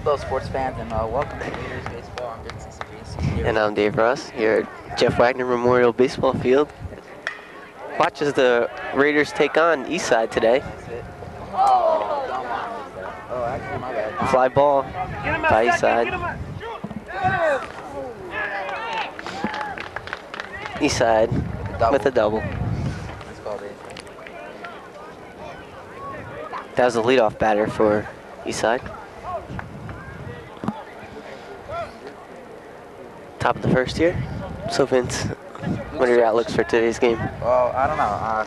Hello, sports fans, and welcome to Raiders Baseball. I'm Vincent Sabisi. And I'm Dave Ross here at Jeff Wagner Memorial Baseball Field. Watch as the Raiders take on Eastside today. Oh, don't mind this. Oh, actually, my bad. Fly ball by Eastside. Eastside with a double. Let's call it. That was the leadoff batter for Eastside. Top of the first here. So Vince, what are your outlooks for today's game? Well, I don't know. I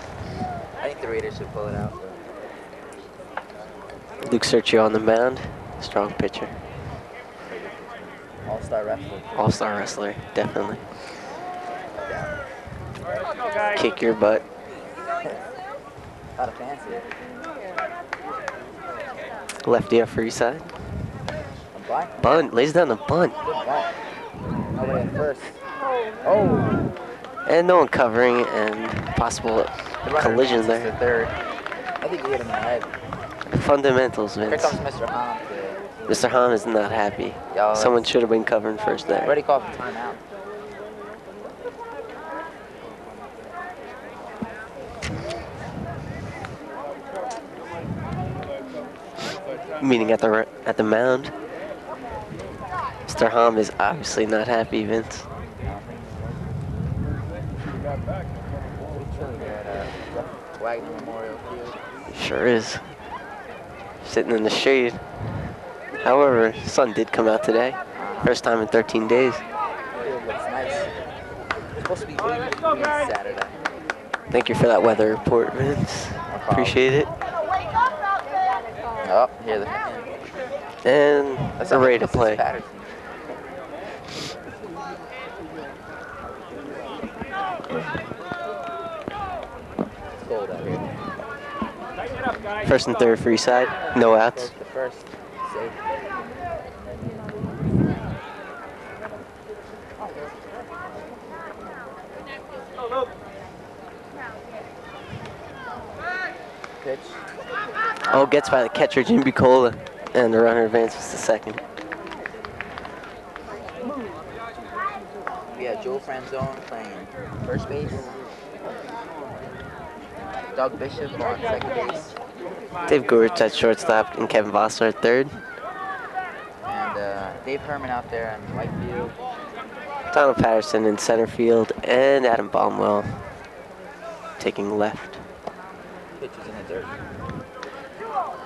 think the Raiders should pull it out. Luke Sergio on the mound. Strong pitcher. All-star wrestler. All-star wrestler, definitely. Kick your butt. Not a fancy. Lefty up for Eastside. I'm blind. Bunt, lays down the bunt. Good bunt. Nobody at first. Oh. And no one covering, and possible collision there. The third. I think he hit him in the head. Fundamentals, Here Vince. comes Mr. Hahn. Mr. Hahn is not happy. Yo, Someone should have been covering first there. Already called for timeout. Meeting at the mound. Mr. Hahn is obviously not happy, Vince. Wagner Memorial Field. Sure is. Sitting in the shade. However, the sun did come out today. First time in 13 days. Field looks nice. It's supposed to be 80 degrees Saturday. Thank you for that weather report, Vince. Appreciate it. Oh, here the And they're ready to play. It's cold out here. First and third free side, no outs. The first, safe. Pitch. Oh, gets by the catcher, Jim Bucola, and the runner advances to second. We have Joe Franzone playing first base. Doug Bishop on second base. Dave Gorge at shortstop and Kevin Vossler at third. And Dave Herman out there in right field. Donald Patterson in center field, and Adam Baumwell taking left. Pitches in the dirt.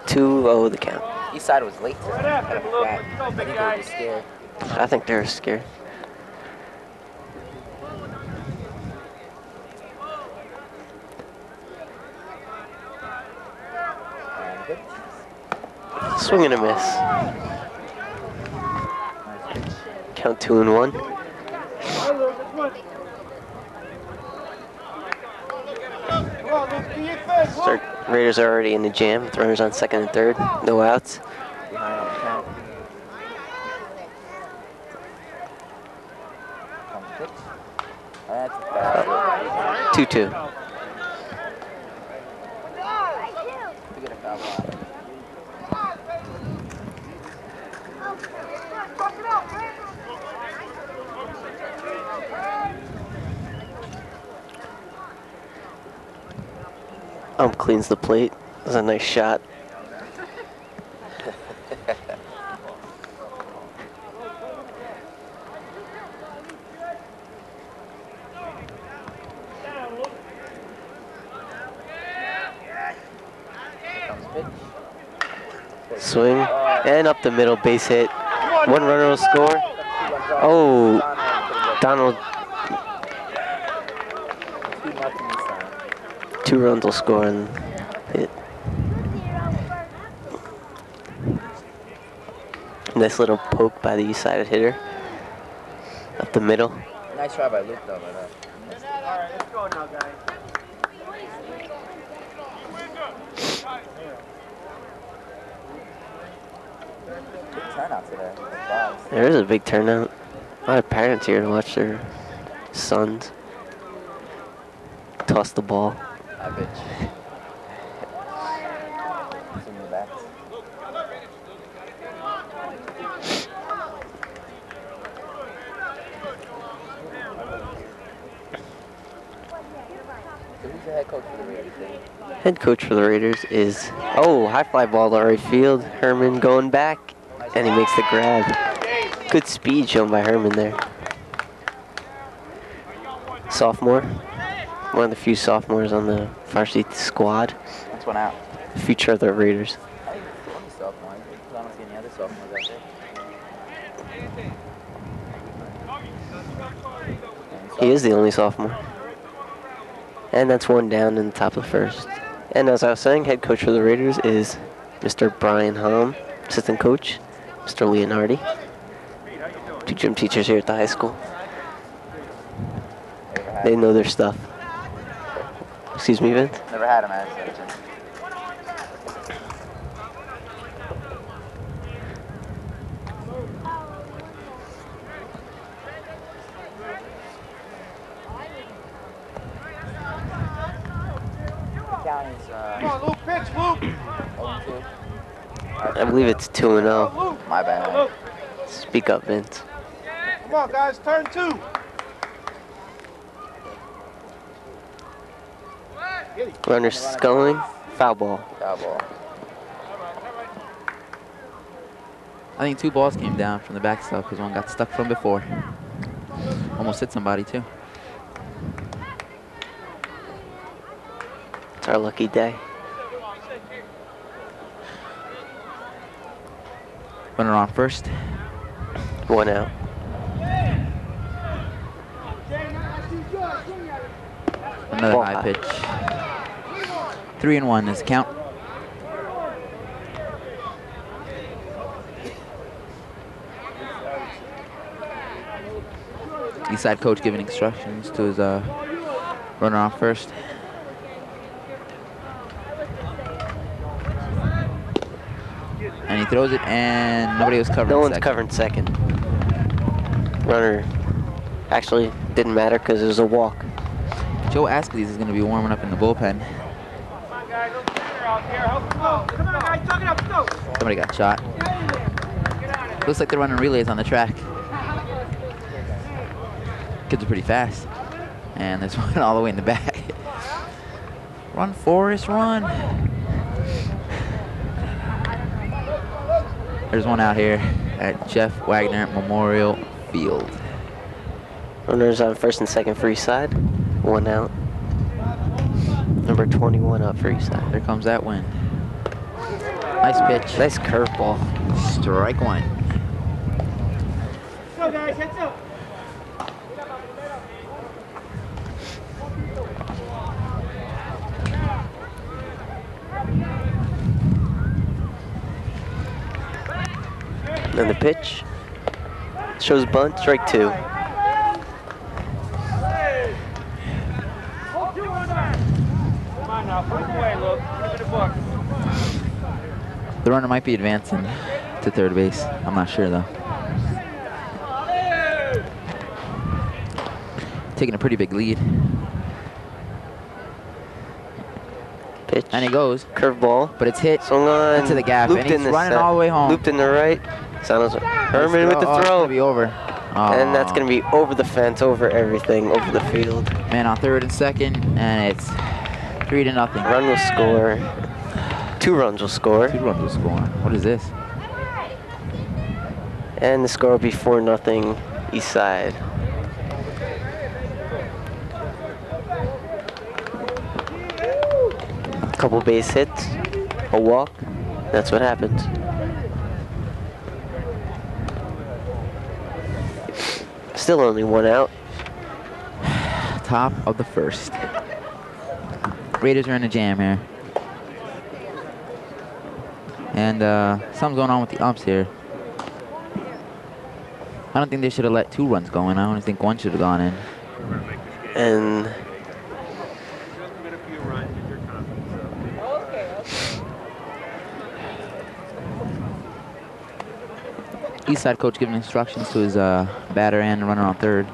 2-0 the count. Eastside was late today. Had a flat. I think they were just scared. I think they're scared. Swing and a miss. Count 2-1. Raiders are already in the jam with runners on second and third. No outs. 2-2. Cleans the plate. That's a nice shot. Swing and up the middle, base hit. One runner will score. Oh, Donald. 2 runs will score and hit. Nice little poke by the east-sided hitter. Up the middle. Nice try by Luke though. Alright, let's go now, guys. Big turnout today. There is a big turnout. A lot of parents here to watch their sons toss the ball. I bet you. Some new bats. coach for the Raiders, Dave? Head coach for the Raiders is, high fly ball to right field. Herman going back, and he makes the grab. Good speed shown by Herman there. Sophomore, one of the few sophomores on the varsity squad. That's one out. Future of the Raiders. I think he's the only sophomore. I don't see any other sophomores out there. He is the only sophomore. And that's one down in the top of the first. And as I was saying, head coach for the Raiders is Mr. Brian Hom, assistant coach, Mr. Leonardi. Two gym teachers here at the high school. They know their stuff. Excuse me, Vince? Never had him as a Come on, Luke, pitch, Luke. I believe it's 2-0. My bad. Speak up, Vince. Come on, guys, turn 2. Runner sculling, foul ball. Foul ball. I think 2 balls came down from the backstop because one got stuck from before. Almost hit somebody too. It's our lucky day. Runner on first. 1 out. Another Ball high high. pitch. 3-1 is the count. East side coach giving instructions to his runner on first. And he throws it, and nobody was covering No one's second. covering second. Runner actually didn't matter because it was a walk. Joe Ascles is going to be warming up in the bullpen. Somebody got shot. Looks like they're running relays on the track. Kids are pretty fast. And there's one all the way in the back. Run, Forrest, run. There's one out here at Jeff Wagner Memorial Field. Runners on first and second for East Side. 1 out. Number 21 up for East Side. There comes that wind. Nice pitch. Nice curveball. Strike 1. Go, guys, heads up. And the pitch shows bunt, strike 2. The runner might be advancing to third base. I'm not sure though. Taking a pretty big lead. Pitch. And he goes, Curveball. but it's hit Swung on. into the gap, Looped and he's in the running center. all the way home. Looped in the right. Sounds Herman with the Oh, it's throw. gonna be over. And that's going to be over the fence, over everything, over the field. Man on third and second, and it's 3-0. Run will score. 2 runs will score. 2 runs will score. What is this? And the score will be 4-0 East Side. Couple base hits, a walk. That's what happens. Still only 1 out. Top of the first. Raiders are in a jam here. And something's going on with the umps here. I don't think they should have let 2 runs go in. I only think 1 should have gone in. And East side coach giving instructions to his batter and runner on third.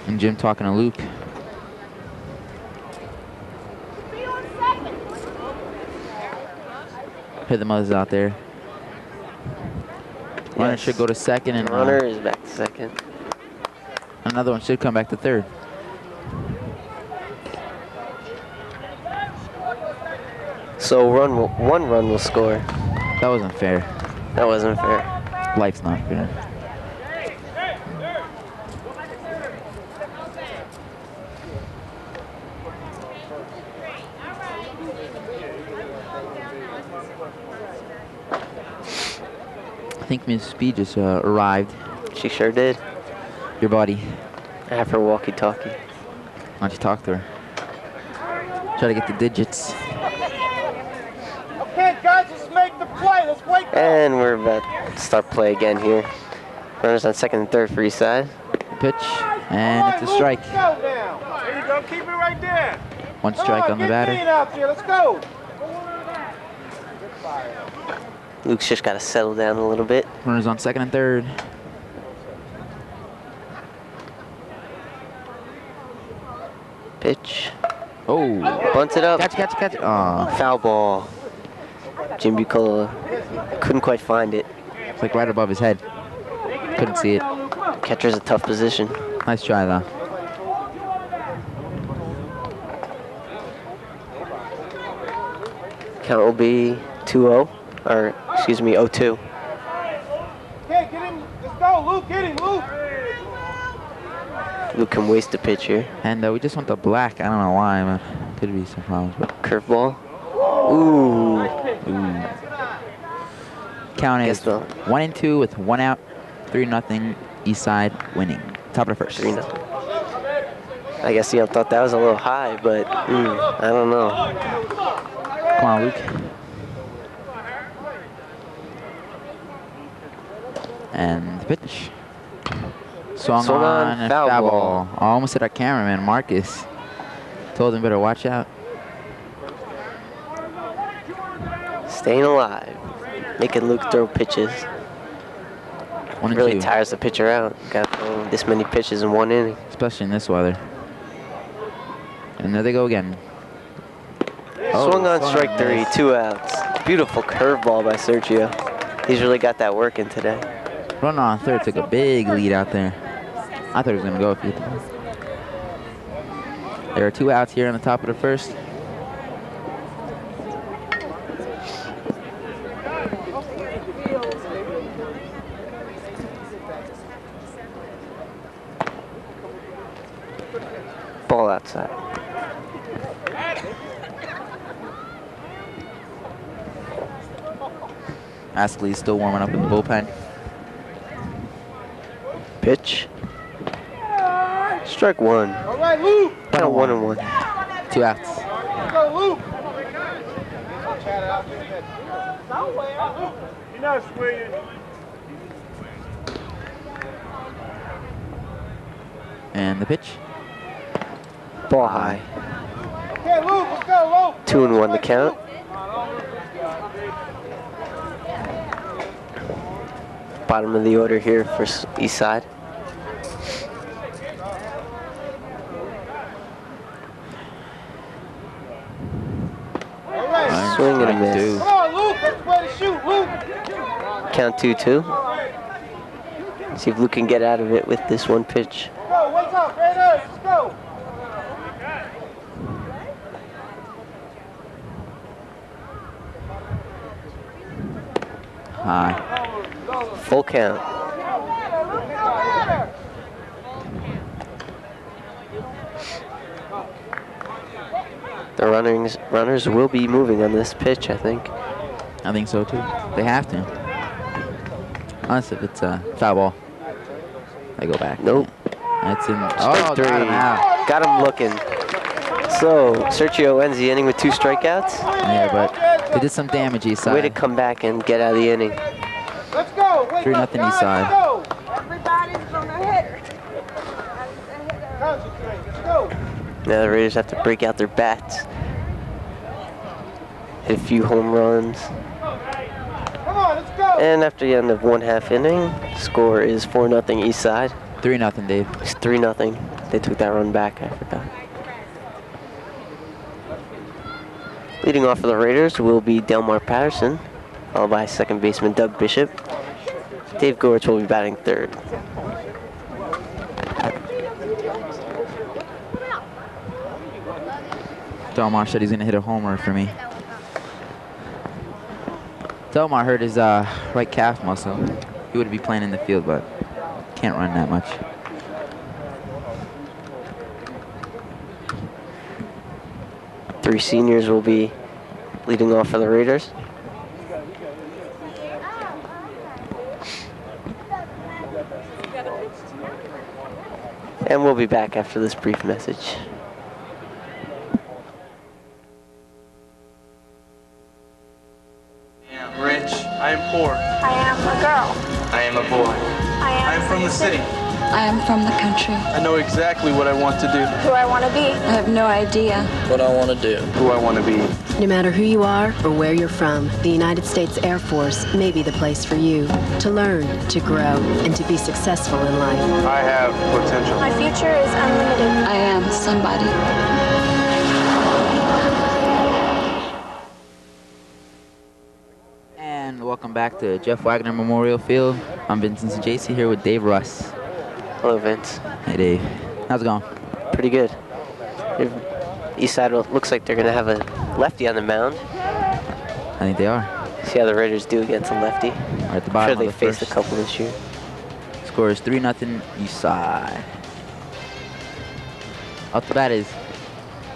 And Jim talking to Luke. Hit the mothers out there. Runner Yes. should go to second, and runner is back to second. Another one should come back to third. So one run will score. That wasn't fair. That wasn't fair. Life's not fair. I think Miss Speed just arrived. She sure did. Your buddy. I have her walkie-talkie. Why don't you talk to her? Try to get the digits. Okay, guys, let's make the play. Let's wake up. And we're about to start play again here. Runners on second and third for each side. Pitch, and it's a strike. Let's go now. There you go. Keep it right there. One strike on the batter. Get out there. Let's go. Luke's just got to settle down a little bit. Runners on second and third. Pitch. Oh, Bunts it up. catch. Oh, Foul ball. Jim Bucola couldn't quite find it. it's like right above his head. Couldn't see it. Catcher's a tough position. Nice try though. Count will be 2-0, or excuse me, 0-2. Okay, get him. Let's go, Luke. Get him, Luke. Luke can waste a pitch here. And we just went to black. I don't know why, but could be some problems. But Curveball. Ooh. count is Guess the 1-2 with 1 out. 3-0. East Side winning. Top of the first. 3-0. I guess you thought that was a little high, but I don't know. Come on, Luke. And the pitch. Swung on and foul foul ball. ball. Almost hit our cameraman, Marcus. Told him better watch out. Staying alive. Making Luke throw pitches. 1 and Really 2. tires the pitcher out. Got to throw this many pitches in one inning. Especially in this weather. And there they go again. Swung on strike and 3, miss. 2 outs. Beautiful curveball by Sergio. He's really got that working today. Runner on third took a big lead out there. I thought he was going to go if he hit the ball. There are 2 outs here on the top of the first. Ball outside. Astley's still warming up in the bullpen. Pitch. Strike 1. All right, Luke. Count 1-1. 2 outs. Let's go, Luke. You're not swinging. And the pitch. Ball high. Okay, Luke. Let's go, Luke. 2-1 the count. Bottom of the order here for East Side. All right. Swing and a miss. Two. Come on, Luke. That's the way to shoot, Luke. Count 2-2. See if Luke can get out of it with this one pitch. Go, wake up, right there. Let's go. High. Full count. The runners will be moving on this pitch, I think. I think so too. They have to. Unless if it's a foul ball. They go back. Nope. That's in. Strike 3. Got him out. Got him looking. So, Sergio ends the inning with 2 strikeouts. Yeah, but they did some damage East Side. Way to come back and get out of the inning. Let's go. Wake 3-0 up, guys. East Side. Let's go. Everybody's gonna hit. Concentrate. Let's go. Now the Raiders have to break out their bats. Hit a few home runs. Come on, let's go. And after the end of 1/2 inning, score is 4-0 East Side. 3-0, Dave. It's 3-0. They took that run back, I forgot. Leading off for the Raiders will be Delmar Patterson, followed by second baseman Doug Bishop. Dave Gortz will be batting third. Delmar said he's going to hit a homer for me. Delmar hurt his right calf muscle. He would be playing in the field, but can't run that much. Three seniors will be leading off for the Raiders. And we'll be back after this brief message. I am rich. I am poor. I am a girl. I am a boy. I I am from the city. I am from the country. I know exactly what I want to do. Who I want to be. I have no idea. What I want to do. Who I want to be. No matter who you are or where you're from, the United States Air Force may be the place for you to learn, to grow, and to be successful in life. I have potential. My future is unlimited. I am somebody. And welcome back to Jeff Wagner Memorial Field. I'm Vincent J.C. here with Dave Russ. Hello, Vince. Hey, Dave. How's it going? Pretty good. Eastside looks like they're going to have a lefty on the mound. I think they are. See how the Raiders do against a lefty. We're at the I'm bottom sure they of the faced first. a couple this year. Score is 3-0 Eastside. Up the bat is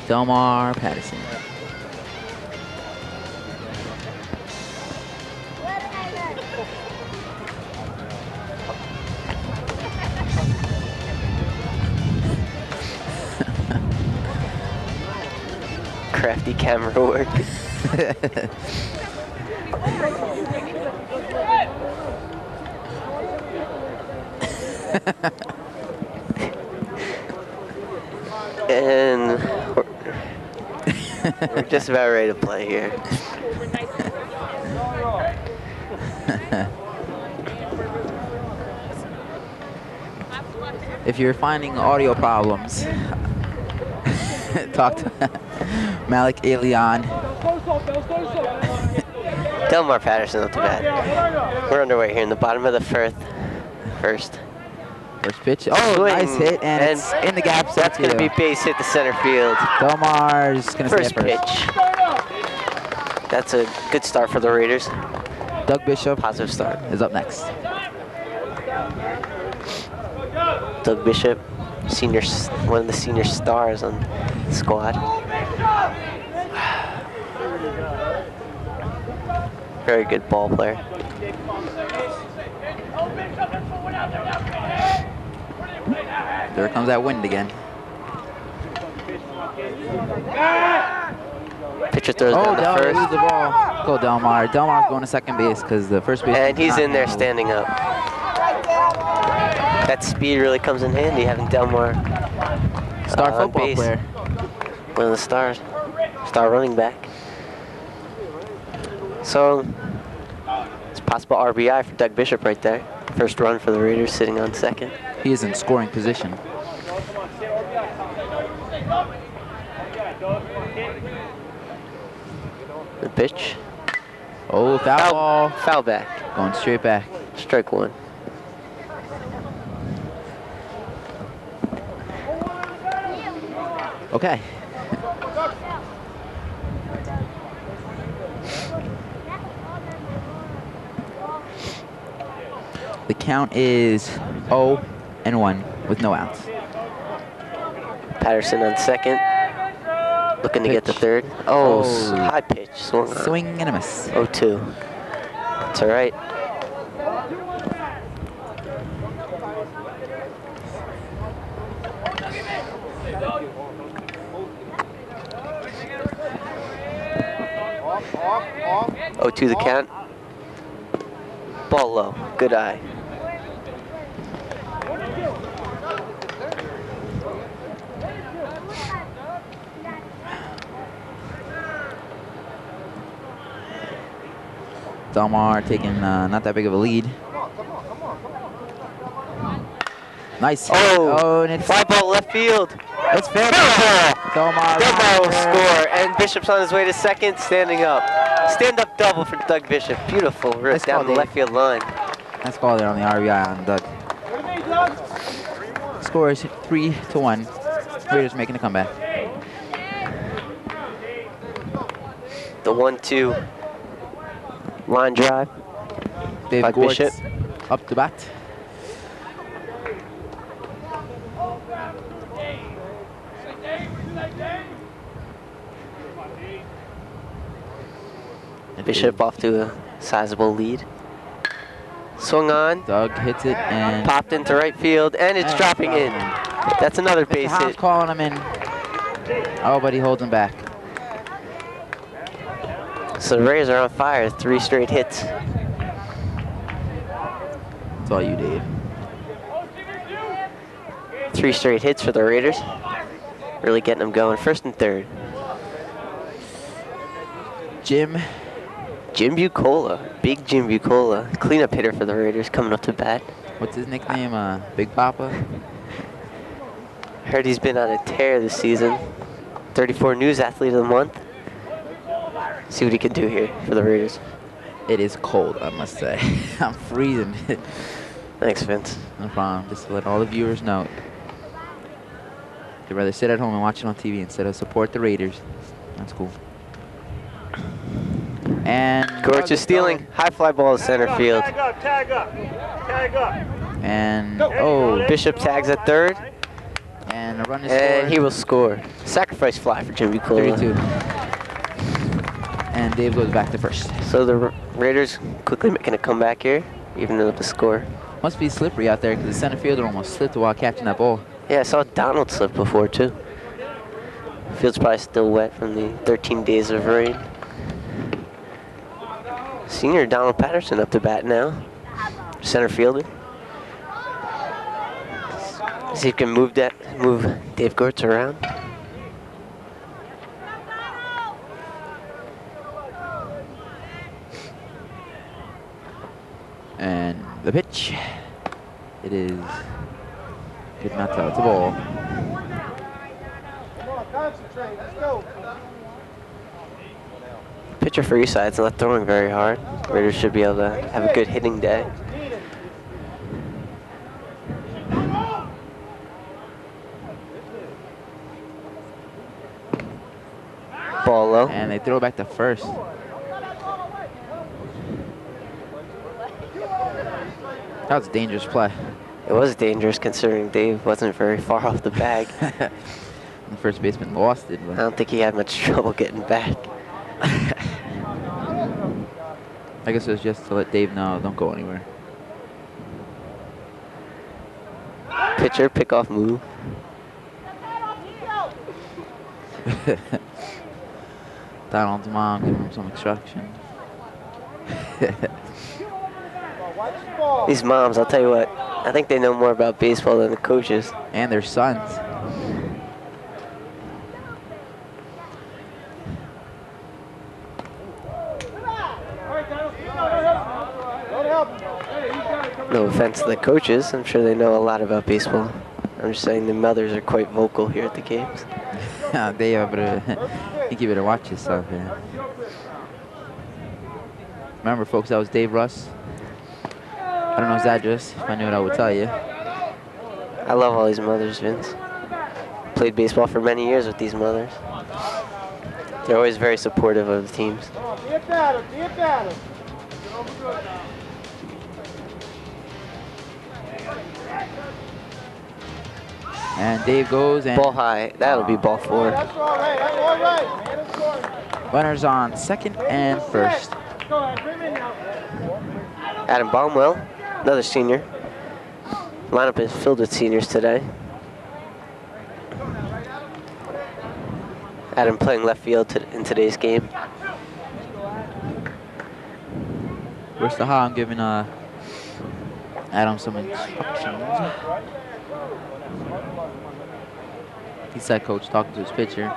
Delmar Patterson. Crafty camera work. And we're just about ready to play here. If you're finding audio problems, talk to Malik Alion. Delmar Patterson up to bat. We're underway here in the bottom of the first. First pitch. Oh, Swing. nice hit, and it's in the gap. That's going to be base hit to center field. Delmar's going to First stay at first. pitch. That's a good start for the Raiders. Doug Bishop Positive start. is up next. Doug Bishop, one of the senior stars on the squad. Very good ball player. There comes that wind again. Pitcher throws Oh, down the Delmar first. loses the ball. Go Delmar. Delmar's going to second base because the first base. And he's in there standing up. That speed really comes in handy, having Delmar Star on football base. player. One of the star running back. So it's possible RBI for Doug Bishop right there. First run for the Raiders, sitting on second. He is in scoring position. The pitch. Oh, foul ball. Foul back. Going straight back. Strike one. Okay. The count is 0-1 with no outs. Patterson on second. Looking to get the Pitch. third. Oh. High pitch. Swung on. Swing and a miss. 0-2. It's all right. Oh, to the count. Ball low. Good eye. Delmar taking not that big of a lead. Nice. hit. Oh, And it's fly ball left field. It's fair. Delmar Delmar will score, and Bishop's on his way to second, standing up. Stand-up double for Doug Bishop. Beautiful rip Nice down call, the left field line. That's called there on the RBI on Doug. Score is 3-1. Raiders making a comeback. The 1-2 line drive Dave by Gortz Bishop. up to bat. Bishop off to a sizable lead. Swung on, Doug hits it and popped into right field, and it's dropping in. That's another Mr. base Hobbs hit. calling him in. Oh, but he holds him back. So the Rays are on fire, 3 straight hits. It's all you, Dave. 3 straight hits for the Raiders. Really getting them going. First and third. Jim Bucola, big Jim Bucola, cleanup hitter for the Raiders coming up to bat. What's his nickname? Big Papa? Heard he's been on a tear this season. 34 News Athlete of the Month. See what he can do here for the Raiders. It is cold, I must say. I'm freezing. Thanks, Vince. No problem. Just to let all the viewers know. They'd rather sit at home and watch it on TV instead of support the Raiders. That's cool. And Gortz is stealing. High fly ball to center field. Tag up, tag up, tag up. And oh, Bishop tags at third, and a run is and scored. he will score. Sacrifice fly for Jim Bucola. 32. And Dave goes back to first. So the Raiders quickly making a comeback here, even up the score. Must be slippery out there because the center fielder almost slipped while catching that ball. Yeah, I saw Donald slip before too. Field's probably still wet from the 13 days of rain. Senior Donald Patterson up to bat now. Center fielder. See if he can move Dave Gortz around. And the pitch. It is good not out. It's a ball. Come on, concentrate. Let's go. Pitcher for each side's not throwing very hard. Raiders should be able to have a good hitting day. Ball low. And they throw it back to first. That was a dangerous play. It was dangerous considering Dave wasn't very far off the bag. The first baseman lost it. I But don't think he had much trouble getting back. I guess it was just to let Dave know, don't go anywhere. Pitcher, pick-off move. Donald's mom giving him some instructions. Watch the ball. These moms, I'll tell you what, I think they know more about baseball than the coaches. And their sons. Don't help him. No offense to the coaches, I'm sure they know a lot about baseball. I'm just saying the mothers are quite vocal here at the games. They are better. I think you better watch yourself here. Remember, folks, that was Dave Russ. I don't know his address. If I knew it, I would tell you. I love all these mothers, Vince. Played baseball for many years with these mothers. They're always very supportive of the teams. Come on, be a batter, be a batter. And Dave goes and Ball high, that'll be ball 4. That's all right, that's all right. Man, that's all right. runners on second and first. Go ahead, bring him in now. Adam Baumwell, another senior. Lineup is filled with seniors today. Adam playing left field in today's game. Where's the I'm giving Adam some instructions. He said coach talking to his pitcher.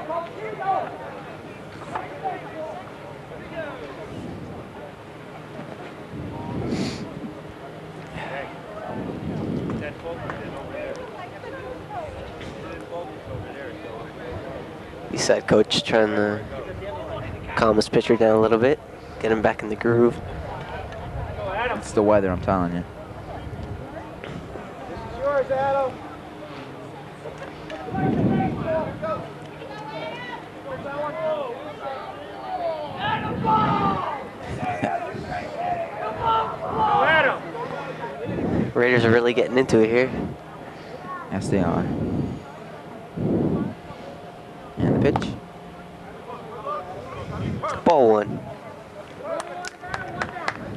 He said coach trying to calm his pitcher down a little bit, get him back in the groove. It's the weather, I'm telling you. This is yours, Adam. Raiders are really getting into it here. Yes, they are. And the pitch. Ball one.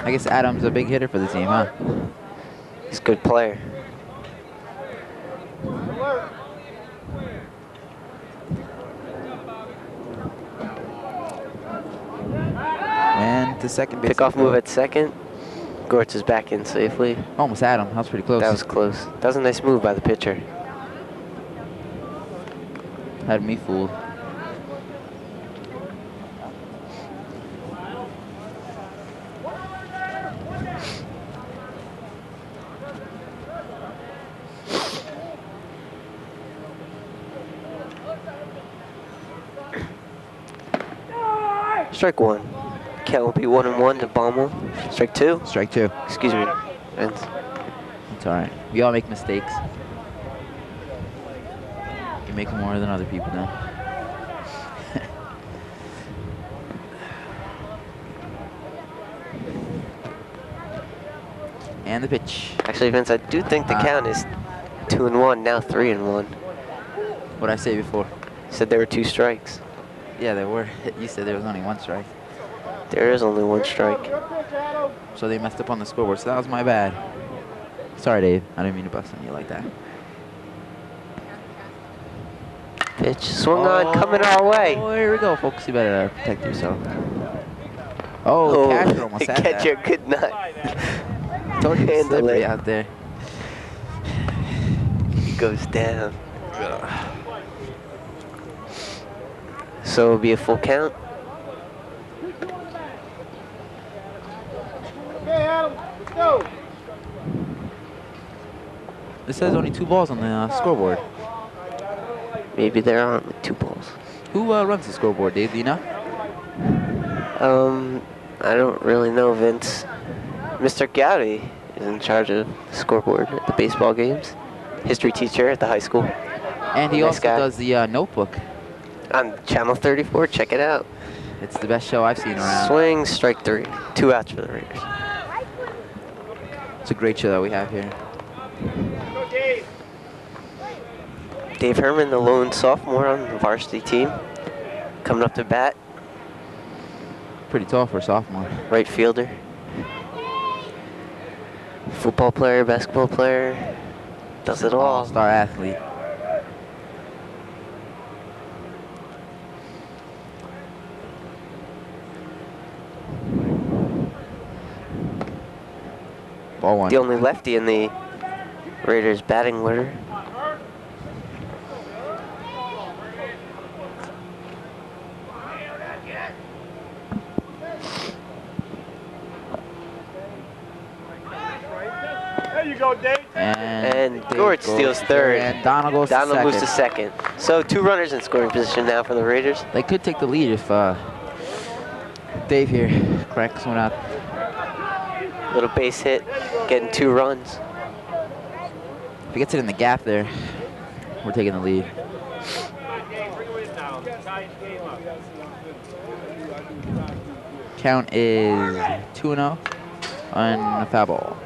I guess Adam's a big hitter for the team, huh? He's a good player. And to second base. Pickoff move at second. Gortz is back in safely. Almost Adam. That was pretty close. That was close. That was a nice move by the pitcher. Had me fooled. Strike one. Count will be 1-1 to Baumel. Strike two. Strike two. Excuse me, Vince. It's all right. We all make mistakes. You make more than other people do. And the pitch. Actually, Vince, I do think the count is 2-1, now 3-1. What'd I say before? You said there were 2 strikes. Yeah, there were. You said there was only 1 strike. There is only 1 strike. So they messed up on the scoreboard. So that was my bad. Sorry, Dave. I didn't mean to bust on you like that. Pitch swung on, coming our way. Oh, here we go, folks. You better protect yourself. Oh, catcher almost had that. Catcher could not. Told you it's handle slippery it. out there. Goes down. So it'll be a full count. Okay, Adam, let's go. It says only 2 balls on the scoreboard. Maybe there are only 2 balls. Who runs the scoreboard, Dave? Do you know? I don't really know, Vince. Mr. Gowdy is in charge of the scoreboard at the baseball games. History teacher at the high school. And he Nice also guy. does the Notebook. On Channel 34, check it out. It's the best show I've seen around. Swing, strike 3. 2 outs for the Raiders. It's a great show that we have here. Go, Dave. Dave Herman, the lone sophomore on the varsity team, coming up to bat. Pretty tall for a sophomore. Right fielder. Football player, basketball player. Does it all. All-star athlete. Ball one. The only lefty in the Raiders batting order. There you go, Dave. And Dave Gortz steals third. And Donald goes to second. moves to second. So 2 runners in scoring position now for the Raiders. They could take the lead if Dave here cracks one out. Little base hit, getting 2 runs. If he gets it in the gap there, we're taking the lead. Count is 2-0 on a foul ball.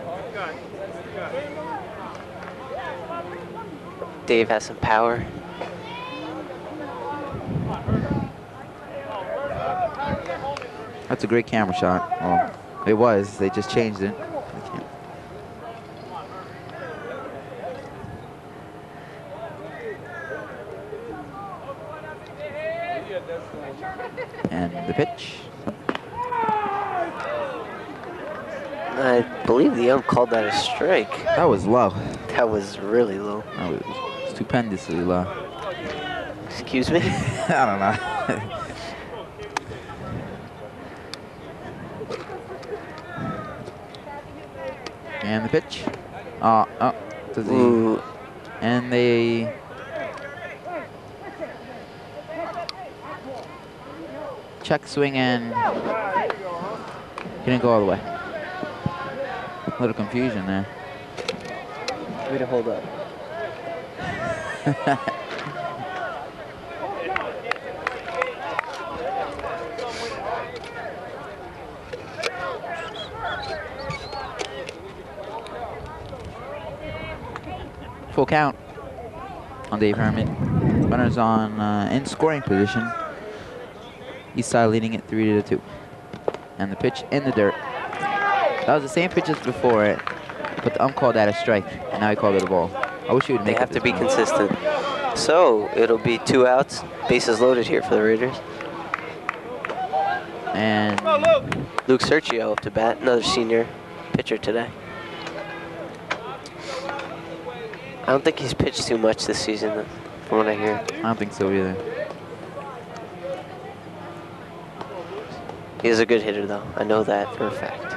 Dave has some power. That's a great camera shot. Well, it was. They just changed it. And the pitch. I believe the ump called that a strike. That was low. That was really low. That was stupendously low. Excuse me? I don't know. And the pitch. To the, Ooh. and they check swing and couldn't go all the way. A little confusion there. Way to hold up. full count on Dave Herman. Runners on in scoring position. East side leading it 3-2. And the pitch in the dirt. That was the same pitch as before, but the ump called that a strike, and now he called it a ball. I wish he would They make have it to this be time. consistent. So it'll be 2 outs, bases loaded here for the Raiders. And Luke Sergio up to bat, another senior pitcher today. I don't think he's pitched too much this season, from what I hear. I don't think so either. He is a good hitter, though. I know that for a fact.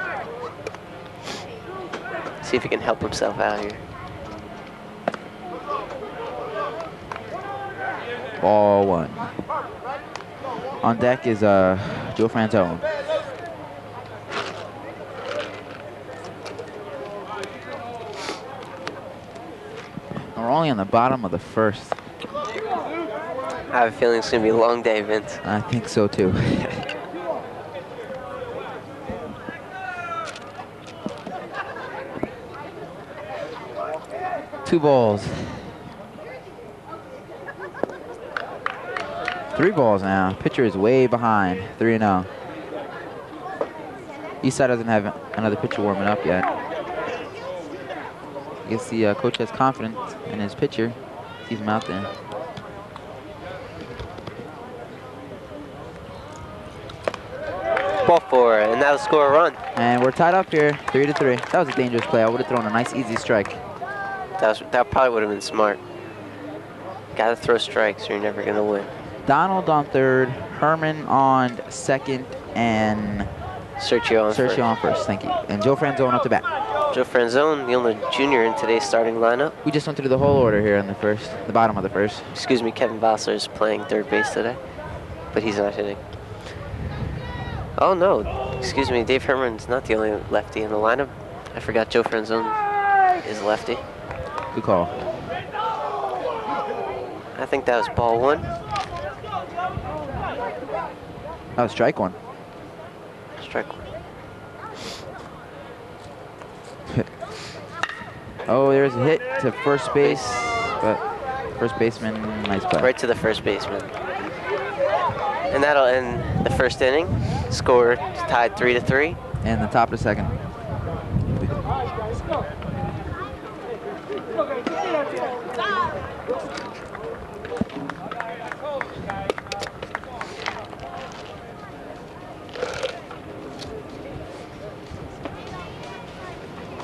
See if he can help himself out here. Ball 1. On deck is Joe Franzone. We're only on the bottom of the first. I have a feeling it's going to be a long day, Vince. I think so too. Two balls. 3 balls now. Pitcher is way behind. 3-0. Eastside doesn't have another pitcher warming up yet. I guess the coach has confidence in his pitcher. Sees him out there. Ball 4, and that'll score a run. And we're tied up here, 3-3. That was a dangerous play. I would have thrown a nice, easy strike. That probably would have been smart. Got to throw strikes, or you're never going to win. Donald on third, Herman on second, and Sergio on first. Sergio on first. Thank you. And Joe Franzone up to bat. Joe Franzone, the only junior in today's starting lineup. We just went through the whole order here in the first, the bottom of the first. Excuse me, Kevin Vossler is playing third base today, but he's not hitting. Oh no, excuse me, Dave Herman's not the only lefty in the lineup. I forgot Joe Franzone is lefty. Good call. I think that was ball 1. That was strike 1. Strike 1. Oh, there's a hit to first base, but first baseman, nice play. Right to the first baseman. And that'll end the first inning. Score tied 3-3. And the top of the second.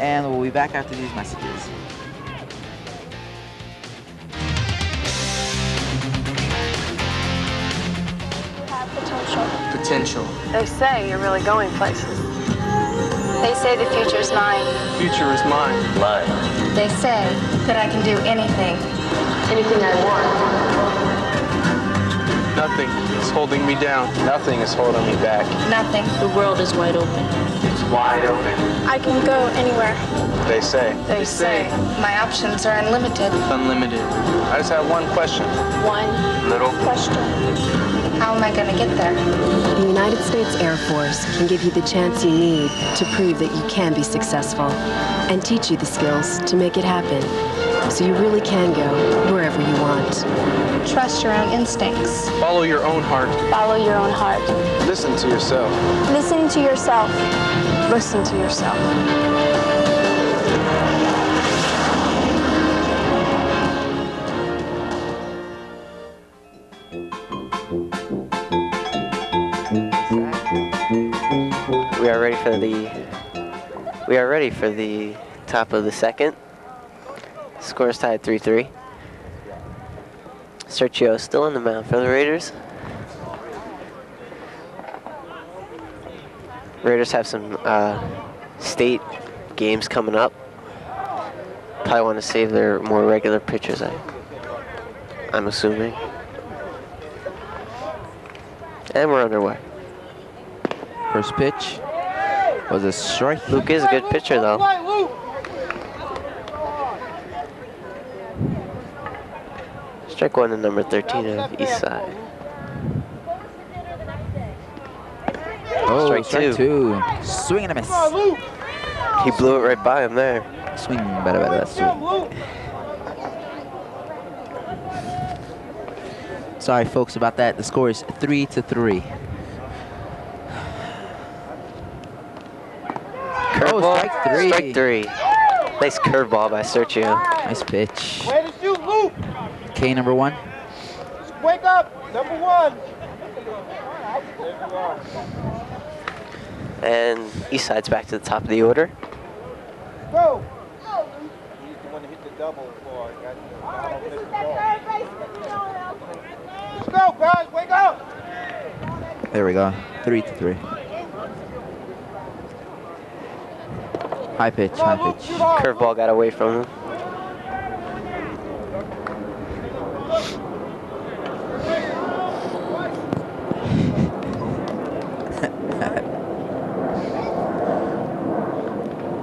And we'll be back after these messages. Potential. They say you're really going places. They say the future's mine. Future is mine. They say that I can do anything. Anything I want. Nothing is holding me down. Nothing is holding me back. Nothing. The world is wide open. It's wide open. I can go anywhere. They say. They say my options are unlimited. Unlimited. I just have one question. One Little. question. How am I going to get there? The United States Air Force can give you the chance you need to prove that you can be successful and teach you the skills to make it happen. So you really can go wherever you want. Trust your own instincts. Follow your own heart. Follow your own heart. Listen to yourself. Listen to yourself. Listen to yourself. We are ready for the top of the second. Score's tied 3-3. Sergio still on the mound for the Raiders. Raiders have some state games coming up. Probably want to save their more regular pitchers, I'm assuming. And we're underway. First pitch was a strike. Luke is a good pitcher, though. Strike 1 and number 13 of East Side. Oh, Strike two. Swing and a miss. He blew it right by him there. Swing, better, swing. Sorry, folks, about that. The score is 3-3. Curveball. Strike three. Strike 3. Nice curveball by Sergio. Nice pitch. Way to shoot, Luke. K number 1. Wake up, number 1. And Eastside's back to the top of the order. Go. He's the one to hit the double before. Let's go, guys. Wake up. There we go. 3-3. High pitch, high pitch. Curveball got away from him.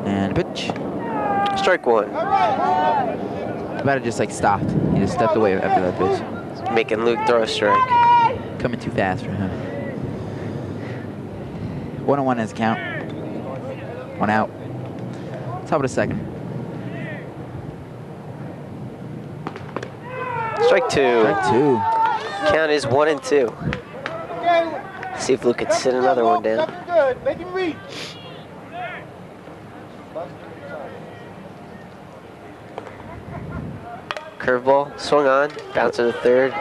And pitch. Strike 1. The batter just like stopped. He just stepped away after that pitch. Making Luke throw a strike. Coming too fast for him. 1-1 is the count. 1 out. Top of the second. Strike 2. Strike 2. Count is 1 and 2. See if Luke can sit another one down. Good. Make him reach. Curveball, swung on, bounce to the third.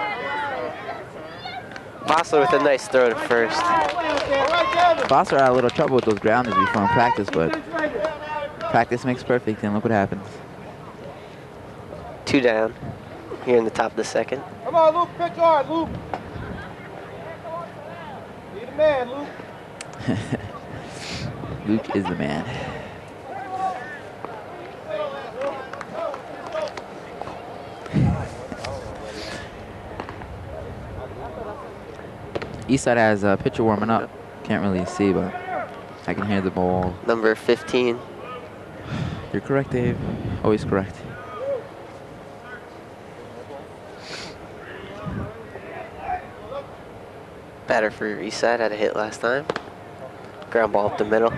Bossler with a nice throw to first. Foster had a little trouble with those grounders before in practice, but practice makes perfect, and look what happens. 2 down here in the top of the second. Come on, Luke. Pitch hard, Luke. Be the man, Luke. Luke is the man. Eastside has a pitcher warming up. Can't really see, but I can hear the ball. Number 15. You're correct, Dave. Always correct. Batter for Eastside had a hit last time. Ground ball up the middle.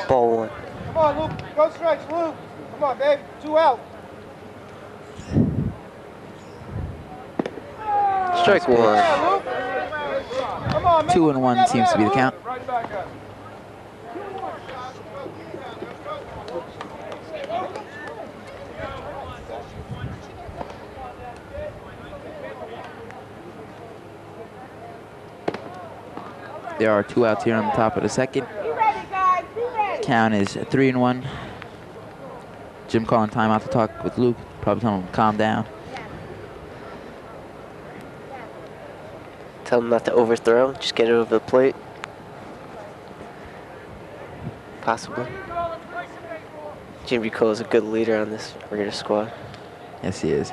Ball 1. Come on, Luke. Go strikes, Luke. Come on, Dave. 2 out. Strike 1. Yeah, Luke. Come on, make 2-1 seems to be the count. Right back up. There are 2 outs here on the top of the second. Count is 3-1. Jim calling timeout to talk with Luke. Probably telling him to calm down. Tell him not to overthrow. Just get it over the plate. Possibly. Jim Bucco is a good leader on this Raider squad. Yes, he is.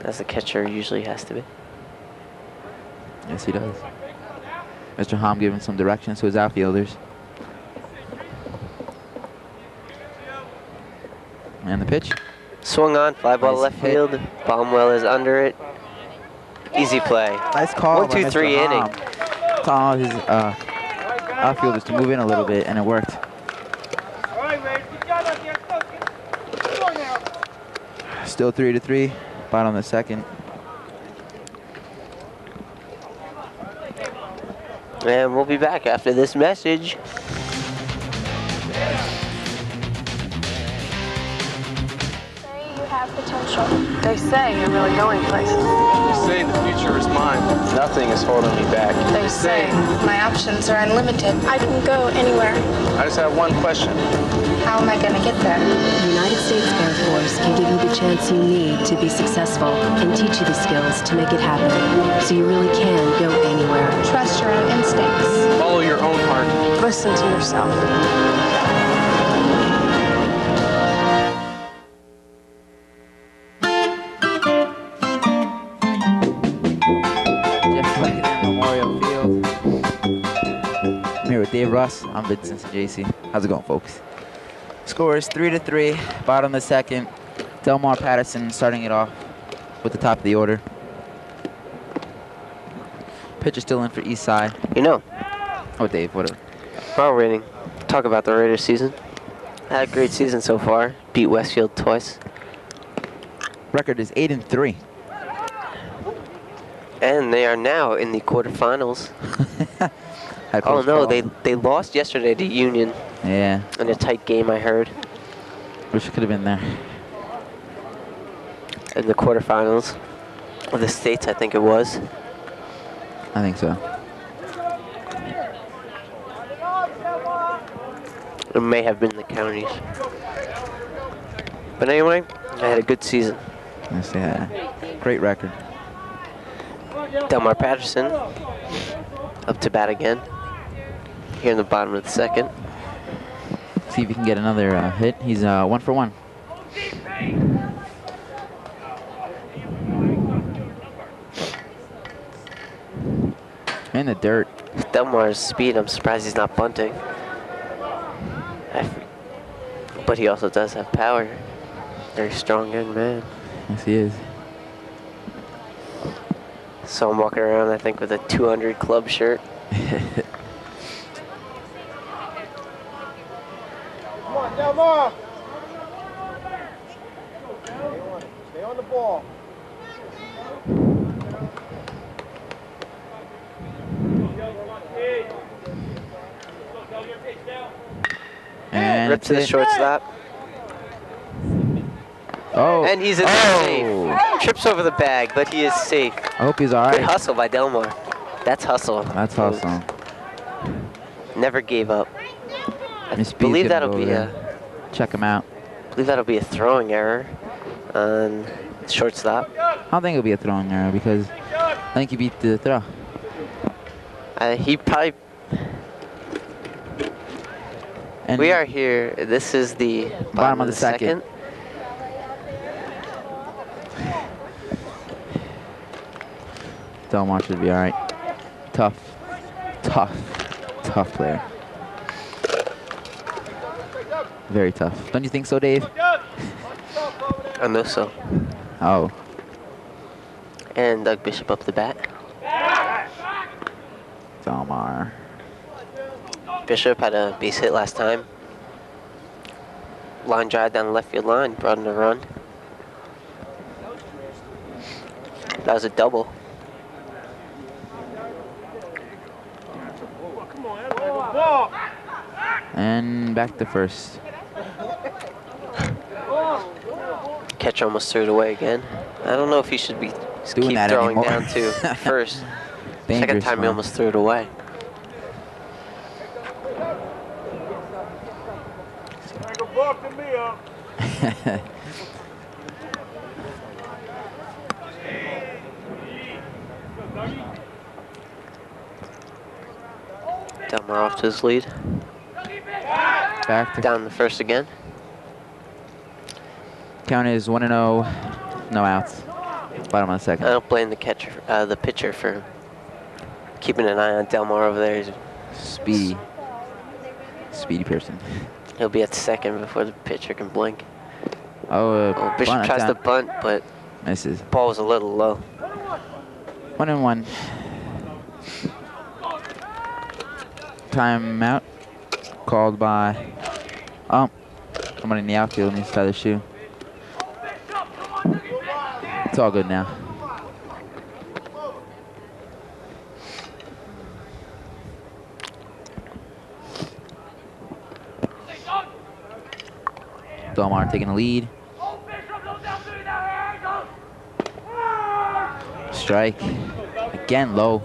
As the catcher usually has to be. Yes, he does. Mr. Hom giving some directions to his outfielders. And the pitch. Swung on, fly ball Nice left hit. field. Baumwell is under it. Easy play. Nice call. 1, 2, 3 inning. Telling his outfielders to move in a little bit, and it worked. All right, Ray. Good job out there. Go on now. Still 3-3. Bottom of the second. And we'll be back after this message. You have potential. They say you're really going places. They say the future is mine. Nothing is holding me back. They say my options are unlimited. I can go anywhere. I just have one question. How am I going to get there? The United States Air Force can give you the chance you need to be successful and teach you the skills to make it happen, so you really can go anywhere. Trust your own instincts. Follow your own heart. Listen to yourself. Jeff Wagner, Memorial Field. I'm here with Dave Russ. I'm Vincent JC. How's it going, folks? Score is 3-3. Bottom of the second. Delmar Patterson starting it off with the top of the order. Pitcher still in for Eastside. You know, Oh, Dave, what a power rating. Talk about the Raiders season. Had a great season so far. Beat Westfield twice. Record is 8-3. And they are now in the quarterfinals. Had Oh close no, call. they lost yesterday to Union Yeah, in a tight game, I heard. wish it could have been there. In the quarterfinals of the states, I think it was. I think so. It may have been the counties. But anyway, I had a good season. Let's see. Great record. Delmar Patterson up to bat again. Here in the bottom of the second. See if he can get another hit. He's 1 for 1. In the dirt. Delmar's speed, I'm surprised he's not bunting. But he also does have power. Very strong young man. Yes, he is. So I'm walking around, I think, with a 200 club shirt. Come on, Delmar. Stay on the ball. And Rip to the it's it. shortstop. Oh. And he's in there safe. Trips over the bag, but he is safe. I hope he's all Good right. hustle by Delmar. That's hustle. That's awesome. Never gave up. I Miss B's believe gonna that'll go be over a check him out. throwing error on shortstop. I don't think it'll be a throwing error because I think he beat the throw. He probably. And We are here. This is the bottom of the second. Delmar should be all right. Tough player. Very tough. Don't you think so, Dave? I know so. Oh. And Doug Bishop up the bat. Delmar. Bishop had a base hit last time. Line drive down the left field line, brought in a run. That was a double. And back to first. Catcher almost threw it away again. I don't know if he should be Doing keep that throwing anymore. down to first. Second Dangerous, time he man. almost threw it away. Delmar off to his lead. Back to Down the first again. count is 1-0, no outs. Bottom of the I second. don't blame the catcher, the pitcher for keeping an eye on Delmar over there. Speedy person. He'll be at second before the pitcher can blink. Oh, Bishop bunt tries to attempt. bunt, but Misses. ball was a little low. 1-1. Timeout called by someone in the outfield needs to tie their shoe. It's all good now. Delmar taking the lead. Strike. Again low.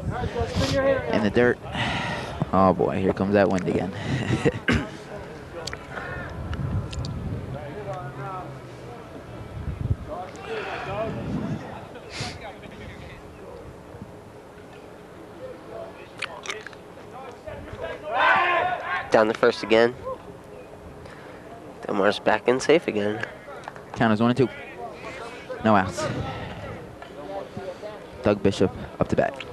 In the dirt. Oh boy, here comes that wind again. Down the first again. Delmar's back in safe again. Count is 1-2. No outs. Doug Bishop up to bat.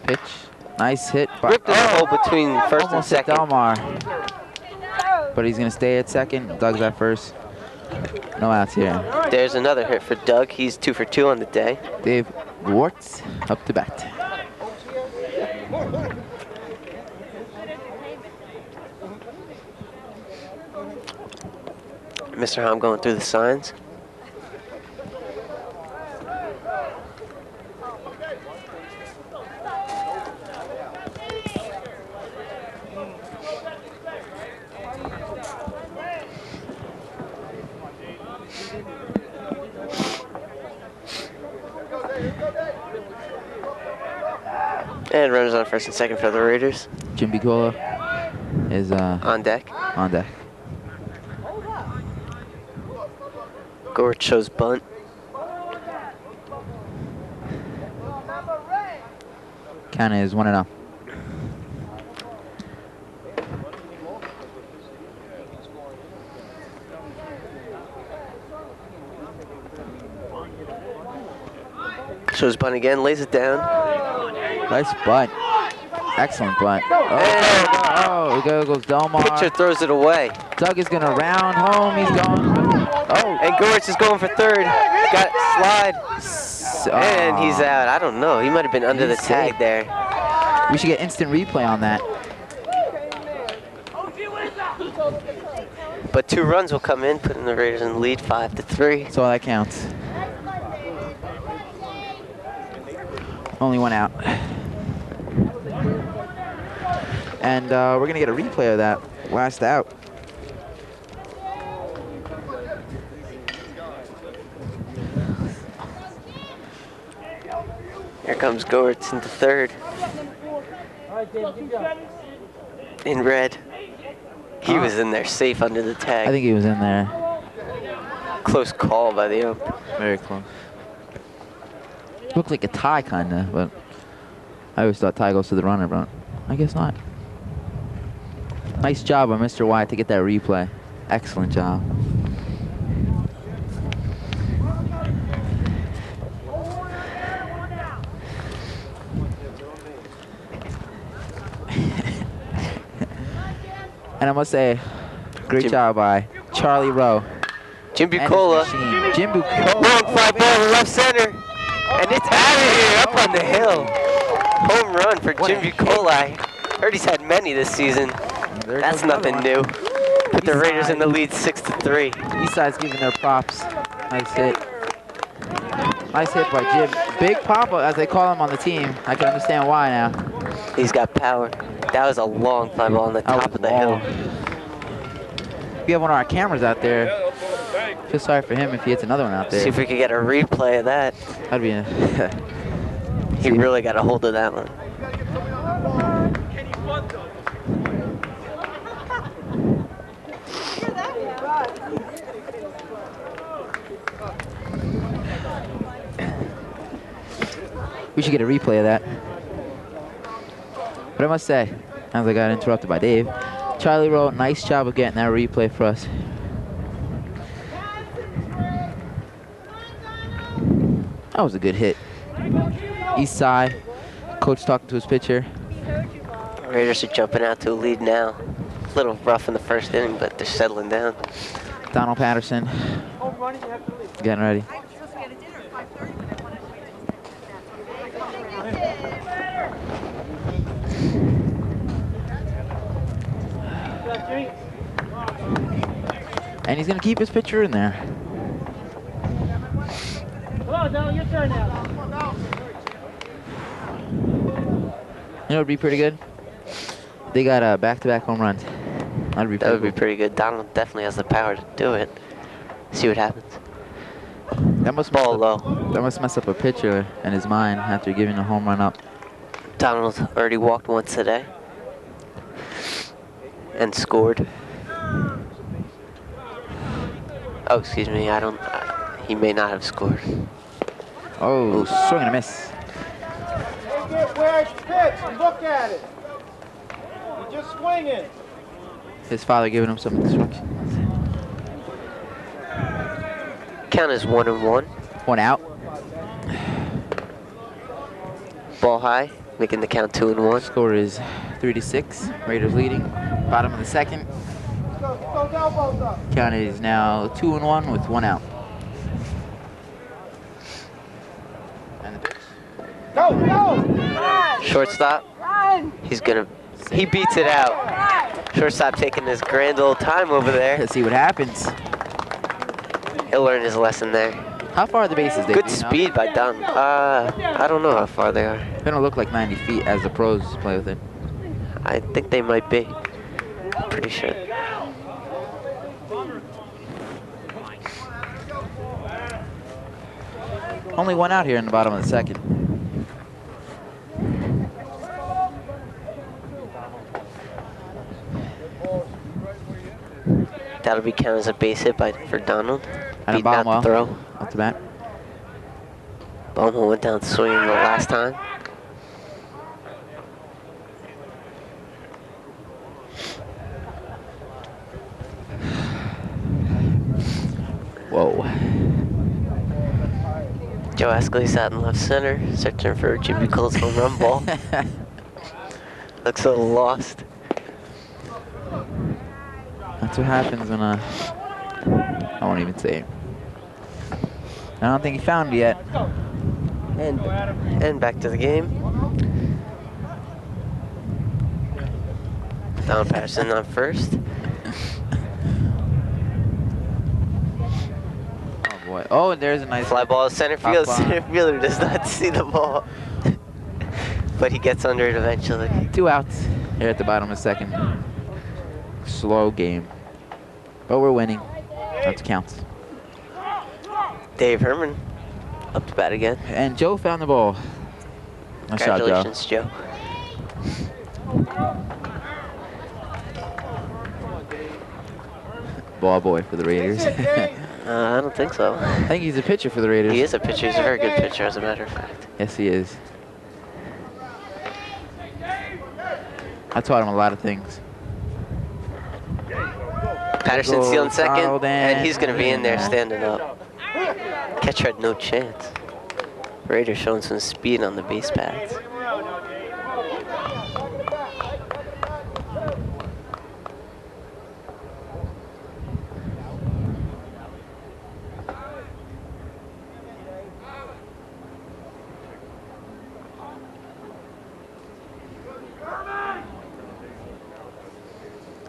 Pitch. Nice hit. Ripped the hole between first and Almost hit second. Delmar. But he's going to stay at second. Doug's at first. No outs here. There's another hit for Doug. He's 2 for 2 on the day. Dave, Warts up to bat. Mr. Hom going through the signs. And runners on first and second for the Raiders. Jim Bucola is On deck. on deck. Gort shows bunt. Count is 1-0. Shows bunt again, lays it down. Nice bunt. Excellent bunt. Oh, there goes Delmar. Pitcher throws it away. Doug is going to round home. He's going. Oh. And Gortz is going for third. He's got slide. And he's out. I don't know. He might have been under the tag there. We should get instant replay on that. But 2 runs will come in, putting the Raiders in the lead 5-3. That's all that counts. Only 1 out. And we're going to get a replay of that last out. Here comes Gortz into third. In red. He was in there safe under the tag. I think he was in there. Close call by the ump. Very close. Looked like a tie, kind of, but I always thought tie goes to the runner, but I guess not. Nice job by Mr. Wyatt to get that replay. Excellent job. And I must say, great job by Charlie Rowe. Jim and his Bucola. machine. Jim Bucola. Long fly ball to left center. And it's out of here, up on the hill. Home run for Jim Bucola. I heard he's had many this season. That's nothing new. Put the Raiders in the lead 6-3. Eastside's giving their props. Nice hit. Nice hit by Jim. Big Papa, as they call him on the team. I can understand why now. He's got power. That was a long fly ball on the top of the hill. We have one of our cameras out there. Feel sorry for him if he hits another one out there. See if we could get a replay of that. That'd be a He really got a hold of that one. We should get a replay of that. But I must say, as I got interrupted by Dave, Charlie Rowe, nice job of getting that replay for us. That was a good hit. East side, coach talking to his pitcher. Raiders are jumping out to a lead now. A little rough in the first inning, but they're settling down. Donald Patterson getting ready. And he's going to keep his pitcher in there. Come on, Donald, your turn now. You know what would be pretty good? They got back-to-back home runs. That would be pretty good. Donald definitely has the power to do it. See what happens. That must Ball low. That must mess up a pitcher in his mind after giving a home run up. Donald already walked once today. And scored. Oh, excuse me. He may not have scored. Oh, swing and a miss. Take it where it's pitched and look at it. You're just swinging. His father giving him some instructions. Count is 1-1. 1 out. Ball high, making the count 2-1. Score is 3-6. Raiders leading. Bottom of the second. Go, elbows up. Count is now 2-1 with 1 out. And the pitch. Go, go! Shortstop. He beats it out. Shortstop taking his grand old time over there. Let's see what happens. He'll learn his lesson there. How far are the bases, Dave? Good Do you know? speed by Donald. I don't know how far they are. It's gonna look like 90 feet as the pros play with it. I think they might be. Pretty sure. Only one out here in the bottom of the second. That'll be counted as a base hit for Donald. And a Beating out bomb the well throw. off the bat. Baumel went down swinging the last time. Whoa. Joe Askley's out in left center, searching for Jimmy Cole's home run ball. Looks a little lost. That's what happens when I won't even say it. I don't think he found it yet. And back to the game. Don Patterson on first. Oh boy. Oh, and there's a nice Fly ball to center field. Up on. Center fielder does not see the ball. But he gets under it eventually. 2 outs here at the bottom of the second. Slow game. But we're winning. That counts. Dave Herman up to bat again. And Joe found the ball. Nice shot, Joe. Congratulations, Joe. Ball boy for the Raiders. I don't think so. I think he's a pitcher for the Raiders. He is a pitcher. He's a very good pitcher, as a matter of fact. Yes, he is. I taught him a lot of things. Patterson stealing second, Donald and he's going to be in there standing up. Catcher had no chance. Raiders showing some speed on the base paths.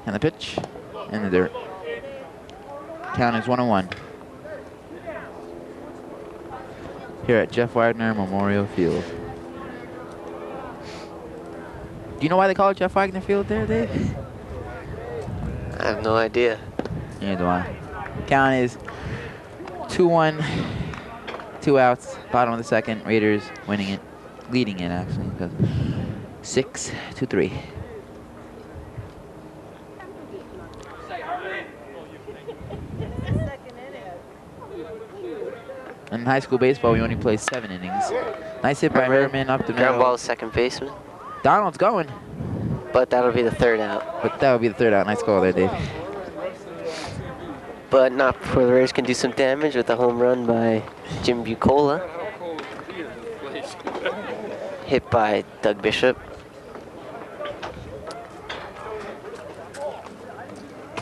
And the pitch in the dirt. Count is 1-1. Here at Jeff Wagner Memorial Field. Do you know why they call it Jeff Wagner Field there, Dave? I have no idea. Neither do I. Count is 2-1. 2 outs. Bottom of the second. Raiders winning it. Leading it, actually. 6-3. In high school baseball, we only play 7 innings. Nice hit by Herman up the Ground middle. ball to second baseman. Donald's going, But that'll be the third out. but that would be the 3rd out. Nice call there, Dave. But not before the Raiders can do some damage with a home run by Jim Bucola. Hit by Doug Bishop.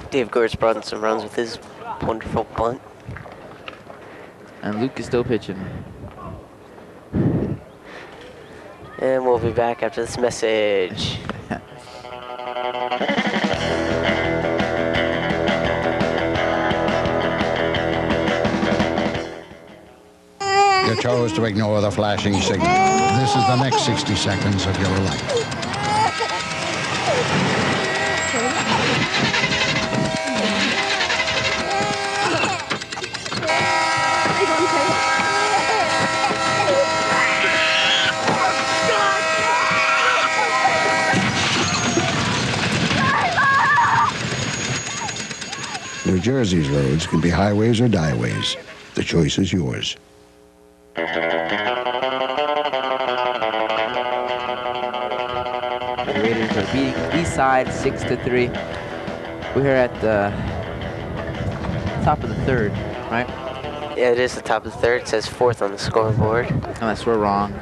Dave Gord's brought in some runs with his wonderful bunt. And Luke is still pitching. And we'll be back after this message. You chose to ignore the flashing signal. This is the next 60 seconds of your life. New Jersey's roads can be highways or dieways. The choice is yours. The Raiders are beating East Side 6-3. We're here at the top of the 3rd, right? Yeah, it is the top of the 3rd. It says 4th on the scoreboard. Unless we're wrong.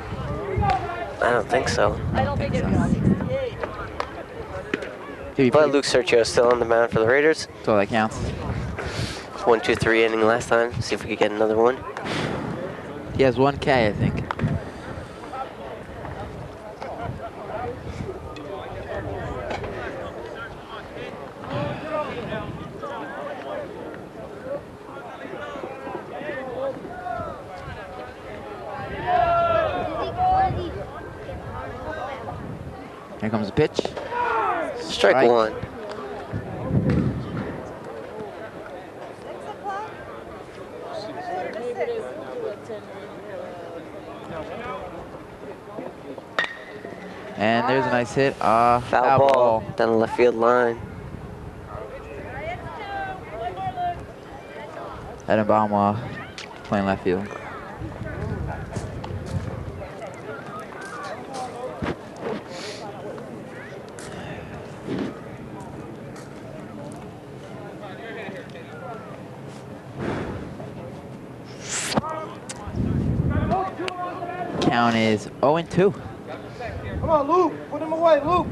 I don't think so. I don't think so. But Luke Sergio is still on the mound for the Raiders. That's all that counts. 1-2-3 inning last time. See if we could get another one. He has 1 K, I think. Here comes the pitch. Strike one. And there's a nice hit. Foul ball down the left field line. Edenbaum playing left field. Count is 0-2. Come on, Luke. Put him away, Luke.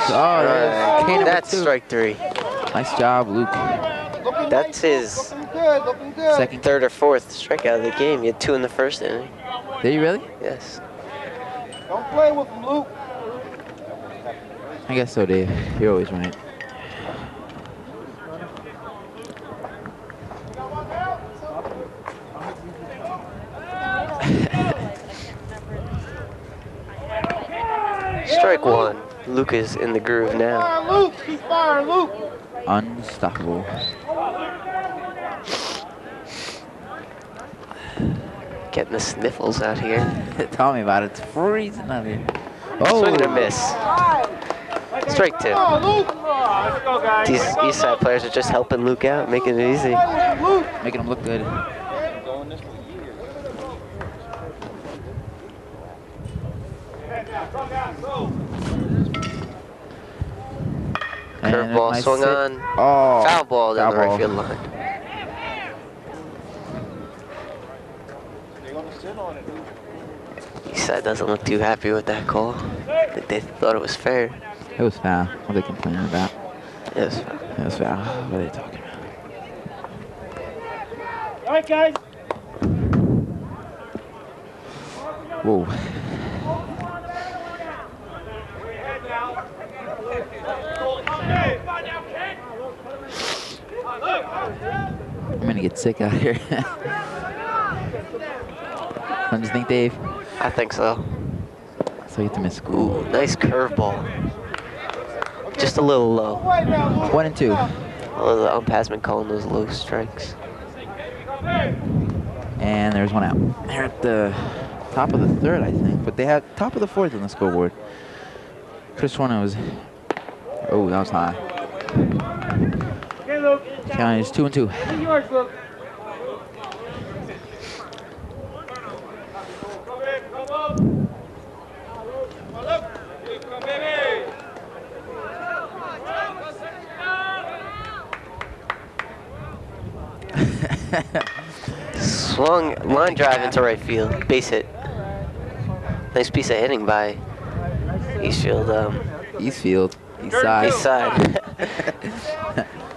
Oh, that's strike three. Nice job, Luke. That's his Second, third or fourth strikeout of the game. He had 2 in the first inning. Did you really? Yes. Don't play with him, Luke. I guess so, Dave. You're always right. Strike one. Luke is in the groove now. Fire, Luke. Keep firing, Luke. Unstoppable. Getting the sniffles out here. Tell me about it. It's freezing out here. Swing and a miss. Strike two. Come on, Luke. Let's go, guys. These East Side players are just helping Luke out, making it easy. Making him look good. Curveball nice swung hit. on. Oh, Foul ball down the foul right ball. field line. Eastside doesn't look too happy with that call. I think they thought it was fair. It was foul. What are they complaining about? It was foul. It was foul. What are they talking about? All right, guys. Whoa. I'm gonna get sick out here. Don't you think, Dave? I think so. So you have to miss school. Ooh, nice curveball. Just a little low. 1-2. Well, the umpire's been calling those low strikes. And there's one out. They're at the top of the third, I think, but they had top of the fourth on the scoreboard. Chris one was. Oh, that was high. Okay, Luke. County is 2-2. It's yours, Luke. Swung line drive into right field. Base hit. Nice piece of hitting by Eastfield. Eastfield. East side. East side.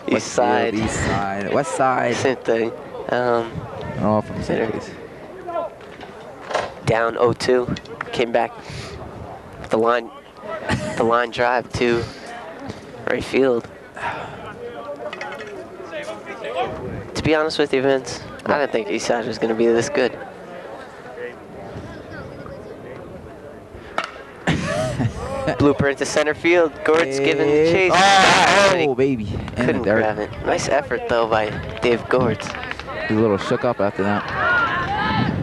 East side. East side. West side. Same thing. I don't know if I'm saying this. Down 0-2. Came back. The line drive to right field. To be honest with you, Vince, I didn't think Eastside was going to be this good. Blooper into center field. Gord's giving the chase. Oh, baby. Couldn't grab it. Nice effort, though, by Dave Gords. He's a little shook up after that.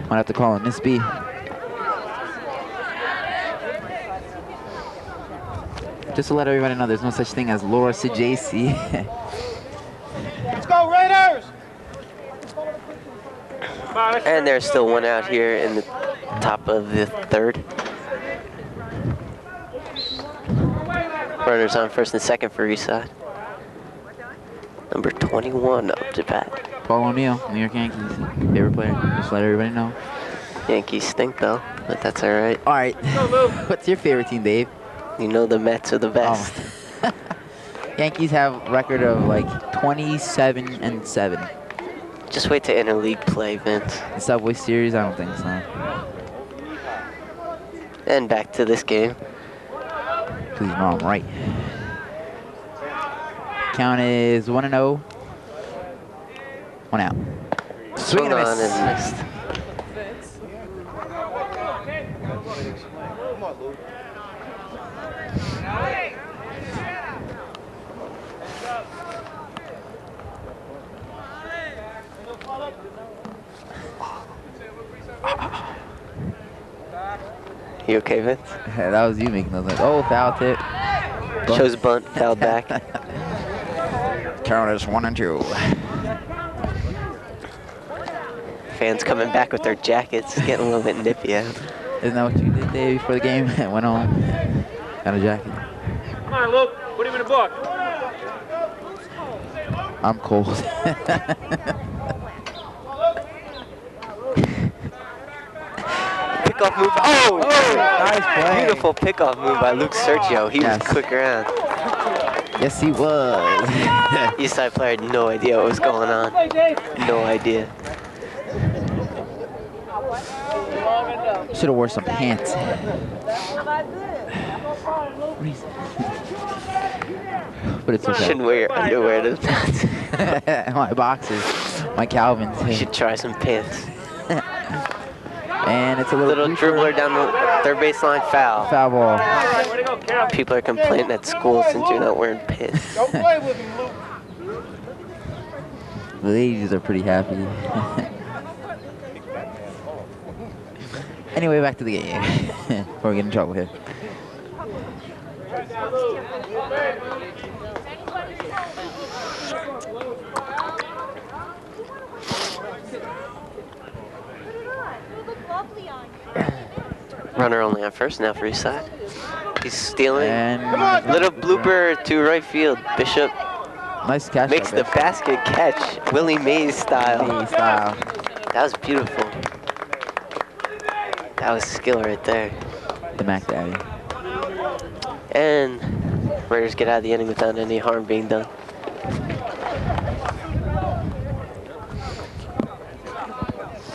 Might have to call him Miss B. Just to let everybody know, there's no such thing as Laura CJC. Let's go, Raiders! And there's still one out here in the top of the third. Runners on first and second for Eastside. Number 21 up to bat. Paul O'Neill, New York Yankees, favorite player. Just let everybody know. Yankees stink though, but that's all right. All right. What's your favorite team, Dave? You know the Mets are the best. Oh. Yankees have a record of like 27-7. Just wait to interleague play, Vince. The Subway Series, I don't think so. And back to this game. Please, no, I'm right. Count is 1-0. 1 out. Swing and a on miss. and missed. You okay, Vince? That was you making those. Like, oh, foul tip. Shows bunt, foul back. Count is 1 and 2. Fans coming back with their jackets, getting a little bit nippy out. Isn't that what you did day before the game? Went home, got a jacket. Come on, Luke. Put him in the book. I'm cold. Pickoff move. Oh! Nice play. Beautiful pickoff move by Luke Sergio. He was quick around. Yes, he was. Eastside player had no idea what was going on. No idea. Should have wore some pants. But it's okay. Shouldn't wear your underwear to the pants. My boxers, my Calvins. You should try some pants. And it's a little dribbler down the third baseline, foul. Foul ball. People are complaining at school since you're not wearing pants. Don't play with him, Luke. The ladies are pretty happy. Anyway, back to the game. Before we get in trouble here. Runner only on first now for Eastside. He's stealing. And Little blooper to right field. Bishop nice catch. makes the basket catch, Willie Mays style. Mays style. That was beautiful. That was skill right there. The Mac Daddy. And Raiders get out of the inning without any harm being done.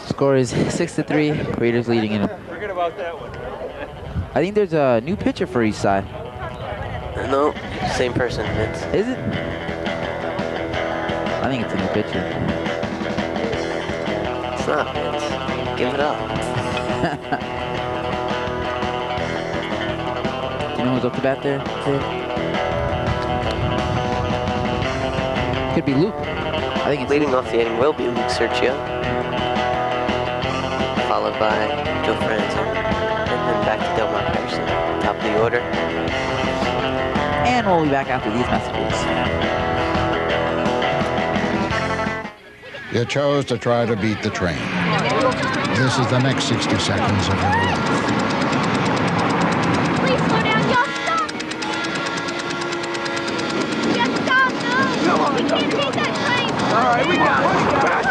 Score is 6-3. Raiders leading in. Forget about that one. I think there's a new pitcher for Eastside. No, same person, Vince. Is it? I think it's a new pitcher. It's not, Vince. Give it up. Do you know who's up to bat there? Could be Luke. I think it's Leading off the inning will be Luke Sergio, followed by Joe Franzo, and then back to Delmar Patterson, top of the order. And we'll be back after these messages. You chose to try to beat the train. This is the next 60 seconds of your life. Please slow down. Y'all stop. Just stop. No. We can't beat that train. All right, we got it.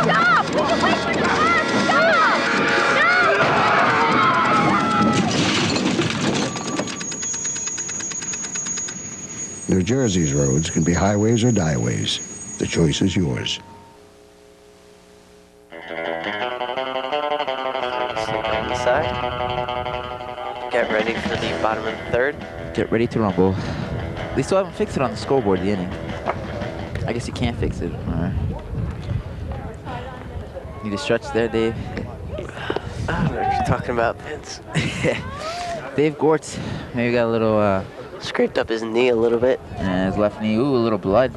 Stop. We can wait for the bus. Stop. New Jersey's roads can be highways or dieways. The choice is yours. Side. Get ready for the bottom of the third. Get ready to rumble. They still haven't fixed it on the scoreboard, the inning. I guess you can't fix it. All right. Need a stretch there, Dave. I don't know what you're talking about, Vince. Dave Gortz maybe got a little, Scraped up his knee a little bit. his left knee. Ooh, a little blood.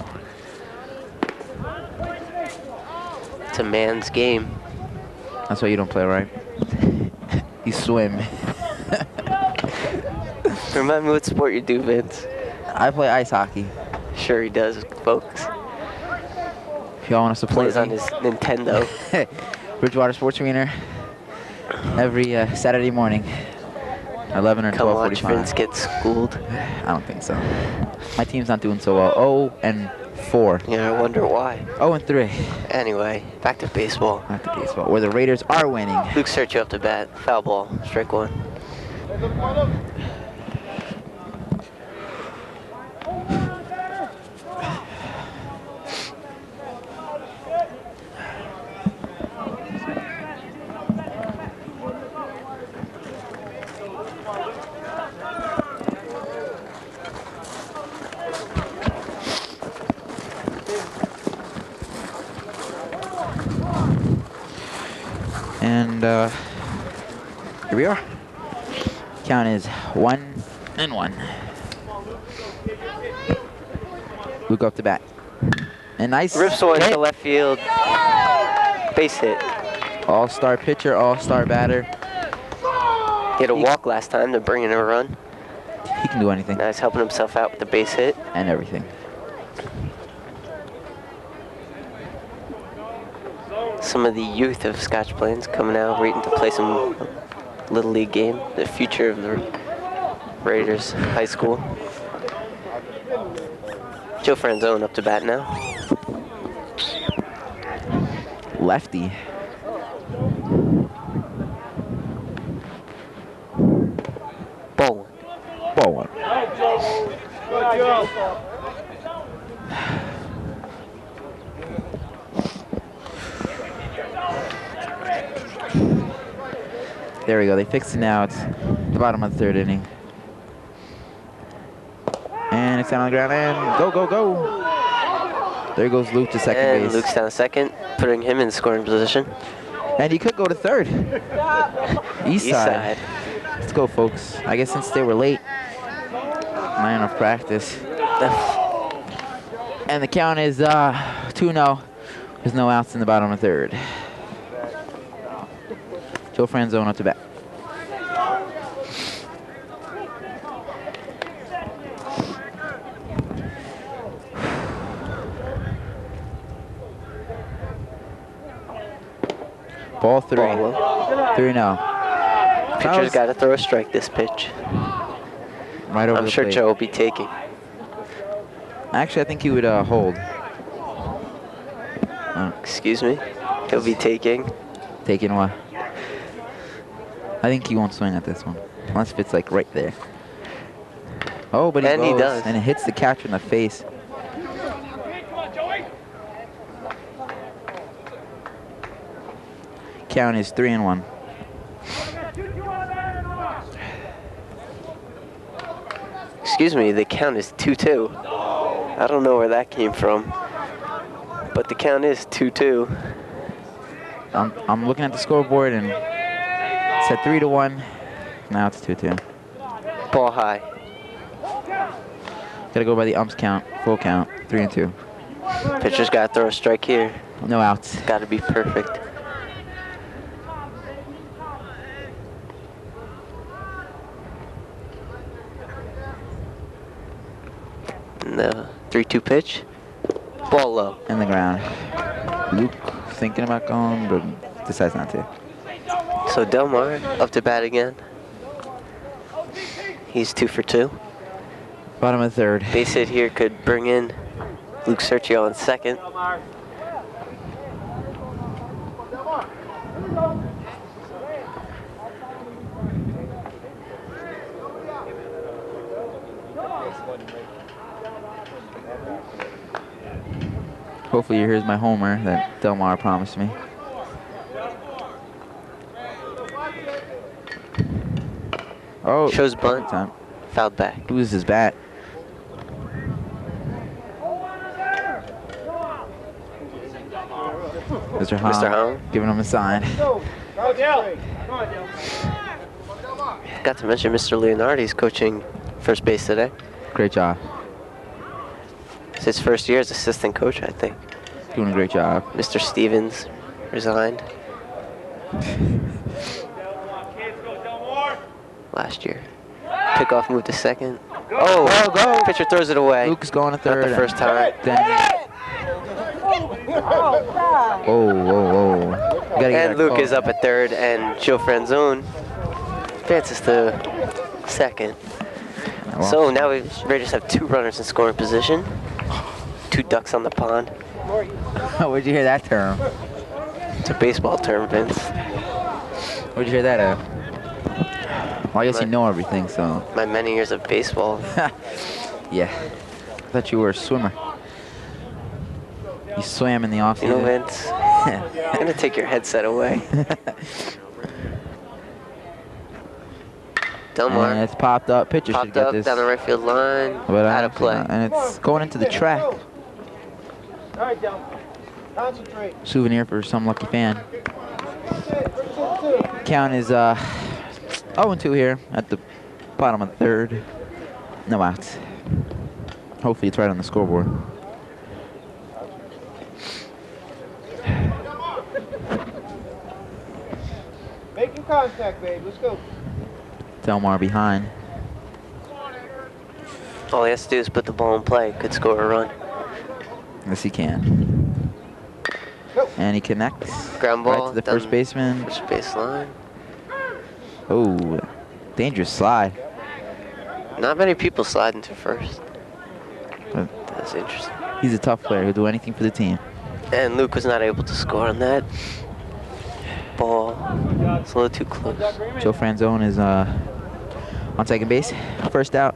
It's a man's game. That's why you don't play, right? You swim. Remind me what sport you do, Vince. I play ice hockey. Sure he does, folks. If y'all want to support Plays on me. his Nintendo. Bridgewater Sports Arena every Saturday morning, 11 or 12:45. Come watch Vince get schooled. I don't think so. My team's not doing so well. 0-4. Yeah, I wonder why. 0-3. Anyway, back to baseball. Back to baseball, where the Raiders are winning. Luke Sergio up to bat. Foul ball. Strike one. here we are. Count is 1-1. Luke up to bat. And nice Rips one hit. to left field. Base hit. All-star pitcher, all-star batter. He had a walk last time to bring in a run. He can do anything Now he's helping himself out with the base hit. and everything. Some of the youth of Scotch Plains coming out, waiting to play some Little League game. The future of the Raiders High School. Joe Franzone up to bat now. Lefty. Ball one. Ball one. Good job. There we go. They fixed it now. It's the bottom of the third inning. And it's down on the ground. And go, go, go. There goes Luke to second And base. Luke's down to second, putting him in scoring position. And he could go to third. East East side. side. Let's go, folks. I guess since they were late, not enough practice. And the count is 2-0. There's no outs in the bottom of the third. Joe Franzone up to bat. Ball three. Ball low. 3-0. Pitcher's got to throw a strike this pitch. Right over I'm the sure plate. Joe will be taking. Actually, I think he would hold. Excuse me? He'll be taking. Taking what? I think he won't swing at this one. Unless if it's like right there. Oh, but he And he goes, does. and it hits the catcher in the face. Count is 3-1. Excuse me, the count is 2-2. I don't know where that came from. But the count is 2-2. I'm looking at the scoreboard and it said 3-1. Now it's 2-2. Ball high. Gotta go by the umps count. Full count. 3-2. Pitcher's got to throw a strike here. No outs. Got to be perfect. And the 3-2 pitch. Ball low. In the ground. Luke thinking about going, but decides not to. So Delmar up to bat again. He's 2 for 2. Bottom of the third. Base hit here could bring in Luke Sergio on second. Hopefully here's my homer that Delmar promised me. Oh, Shows bunt. time. Fouled back. Loses his bat. Mr. Hahn, Mr. Hahn. giving him a sign. Go, Dale. Come on, Dale. Got to mention Mr. Leonardi's coaching first base today. Great job. It's his first year as assistant coach, I think. Doing a great job. Mr. Stevens resigned last year. Pickoff move to second. Oh, go. Pitcher throws it away. Luke's going to Not third. the first time. Then, whoa. Gotta get And a Luke call. is up at third, and Joe Franzone advances to second. So now we Raiders have 2 runners in scoring position. 2 ducks on the pond. Where'd you hear that term? It's a baseball term, Vince. Where'd you hear that at? Well, I guess you know everything, so. My many years of baseball. Yeah. I thought you were a swimmer. You swam in the off You season. know, Vince, I'm going to take your headset away. Delmar And it's popped up. Pitcher should popped get up this. down the right field line. But Out of actually play. not. And it's going into the track. All right, Dale. Concentrate. Souvenir for some lucky fan. First 2-2. Count is 0-2 here at the bottom of the third. No outs. Hopefully it's right on the scoreboard. Making contact, babe. Let's go. Delmar behind. All he has to do is put the ball in play. Could score a run. Yes, he can. And he connects. Ground ball right to the down first baseman. First baseline. Oh, dangerous slide. Not many people slide into first. But That's interesting. he's a tough player. He'll do anything for the team. And Luke was not able to score on that. Ball. It's a little too close. Joe Franzone is on second base. First out.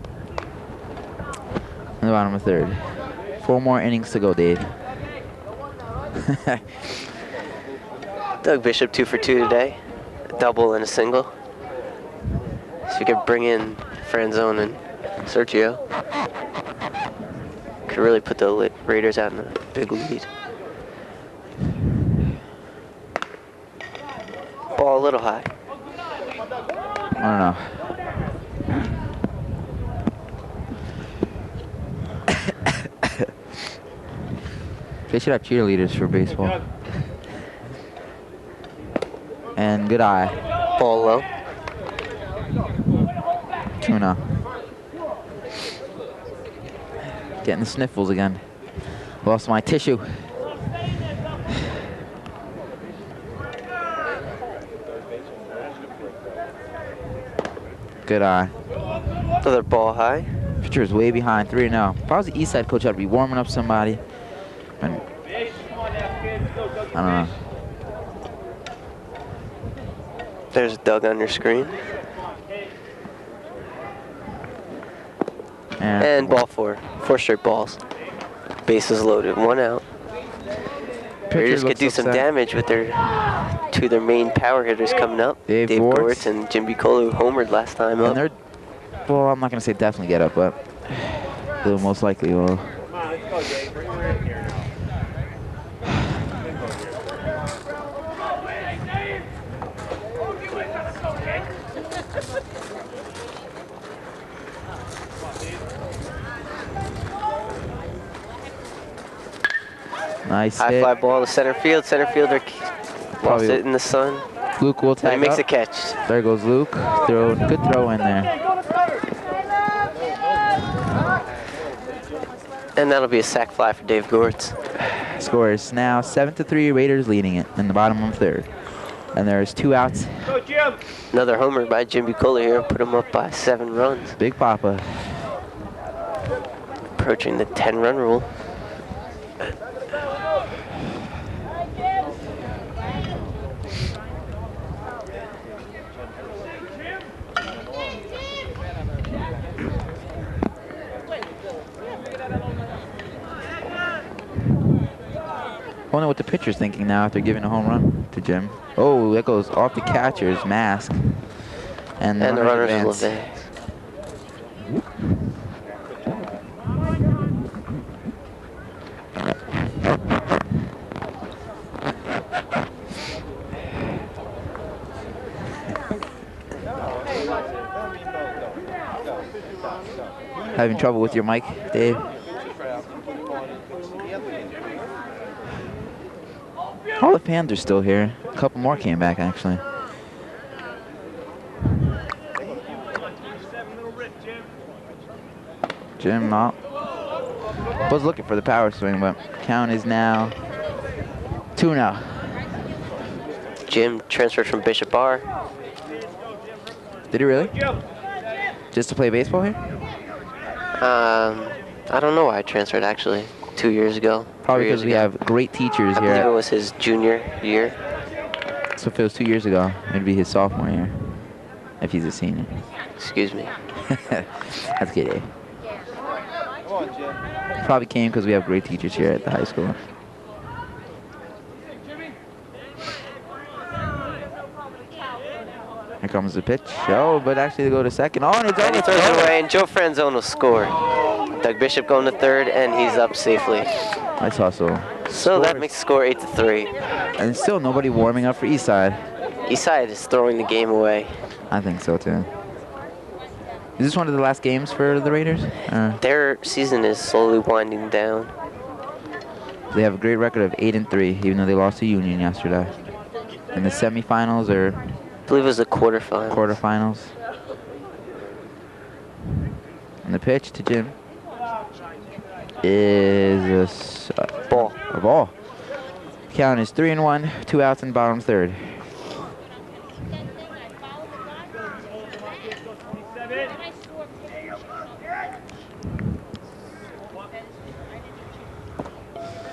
In the bottom of third. 4 more innings to go, Dave. Doug Bishop 2 for 2 today. A double and a single. So you could bring in Franzone and Sergio. Could really put the Raiders out in a big lead. Ball a little high. I don't know. They should have cheerleaders for baseball. And good eye. Ball low. 2-0. Getting the sniffles again. Lost my tissue. Good eye. Another ball high. Pitcher is way behind, 3-0. If I was the east side coach, I'd be warming up somebody. And I don't know. There's Doug on your screen. And ball 4. 4 straight balls. Bases loaded. 1 out. Raiders could do some damage with their 2 of their main power hitters coming up. Dave Gortz and Jim Bucolo, who homered last time up. And they're, well, I'm not going to say definitely get up, but they'll most likely will. Nice High hit. fly ball to center field. Center fielder lost it in the sun. Luke will And tag he makes up. a catch. There goes Luke. Good throw in there. And that'll be a sac fly for Dave Gortz. Score is now 7-3. Raiders leading it in the bottom of third. And there's 2 outs. Go, Jim. Another homer by Jim Bucolo here. Put him up by 7 runs. Big Papa. Approaching the 10-run rule. Wonder what the pitcher's thinking now after giving a home run to Jim. Oh, that goes off the catcher's mask. And the runners will advance. advance. Having trouble with your mic, Dave? All the fans are still here. A couple more came back, actually. Jim, no. Was looking for the power swing, but count is now 2-0. Jim transferred from Bishop R. Did he really? Just to play baseball here? I don't know why I transferred actually. 2 years ago. Probably 3 years because we ago. have great teachers I here. believe it was his junior year. So if it was 2 years ago, it'd be his sophomore year. If he's a senior. Excuse me. That's good, Dave. Probably came because we have great teachers here at the high school. Here comes the pitch. Oh, but actually they go to second. Oh, and it's And he over. throws it away, and Joe Franzone will score. Doug Bishop going to third, and he's up safely. Nice hustle. So that makes the score 8-3. And still nobody warming up for Eastside. Eastside is throwing the game away. I think so too. Is this one of the last games for the Raiders? Their season is slowly winding down. They have a great record of 8-3, even though they lost to Union yesterday. In the semifinals or I believe it was the quarterfinals. quarterfinals. And the pitch to Jim is Ball. a ball. Count is 3-1, 2 outs in the bottom third.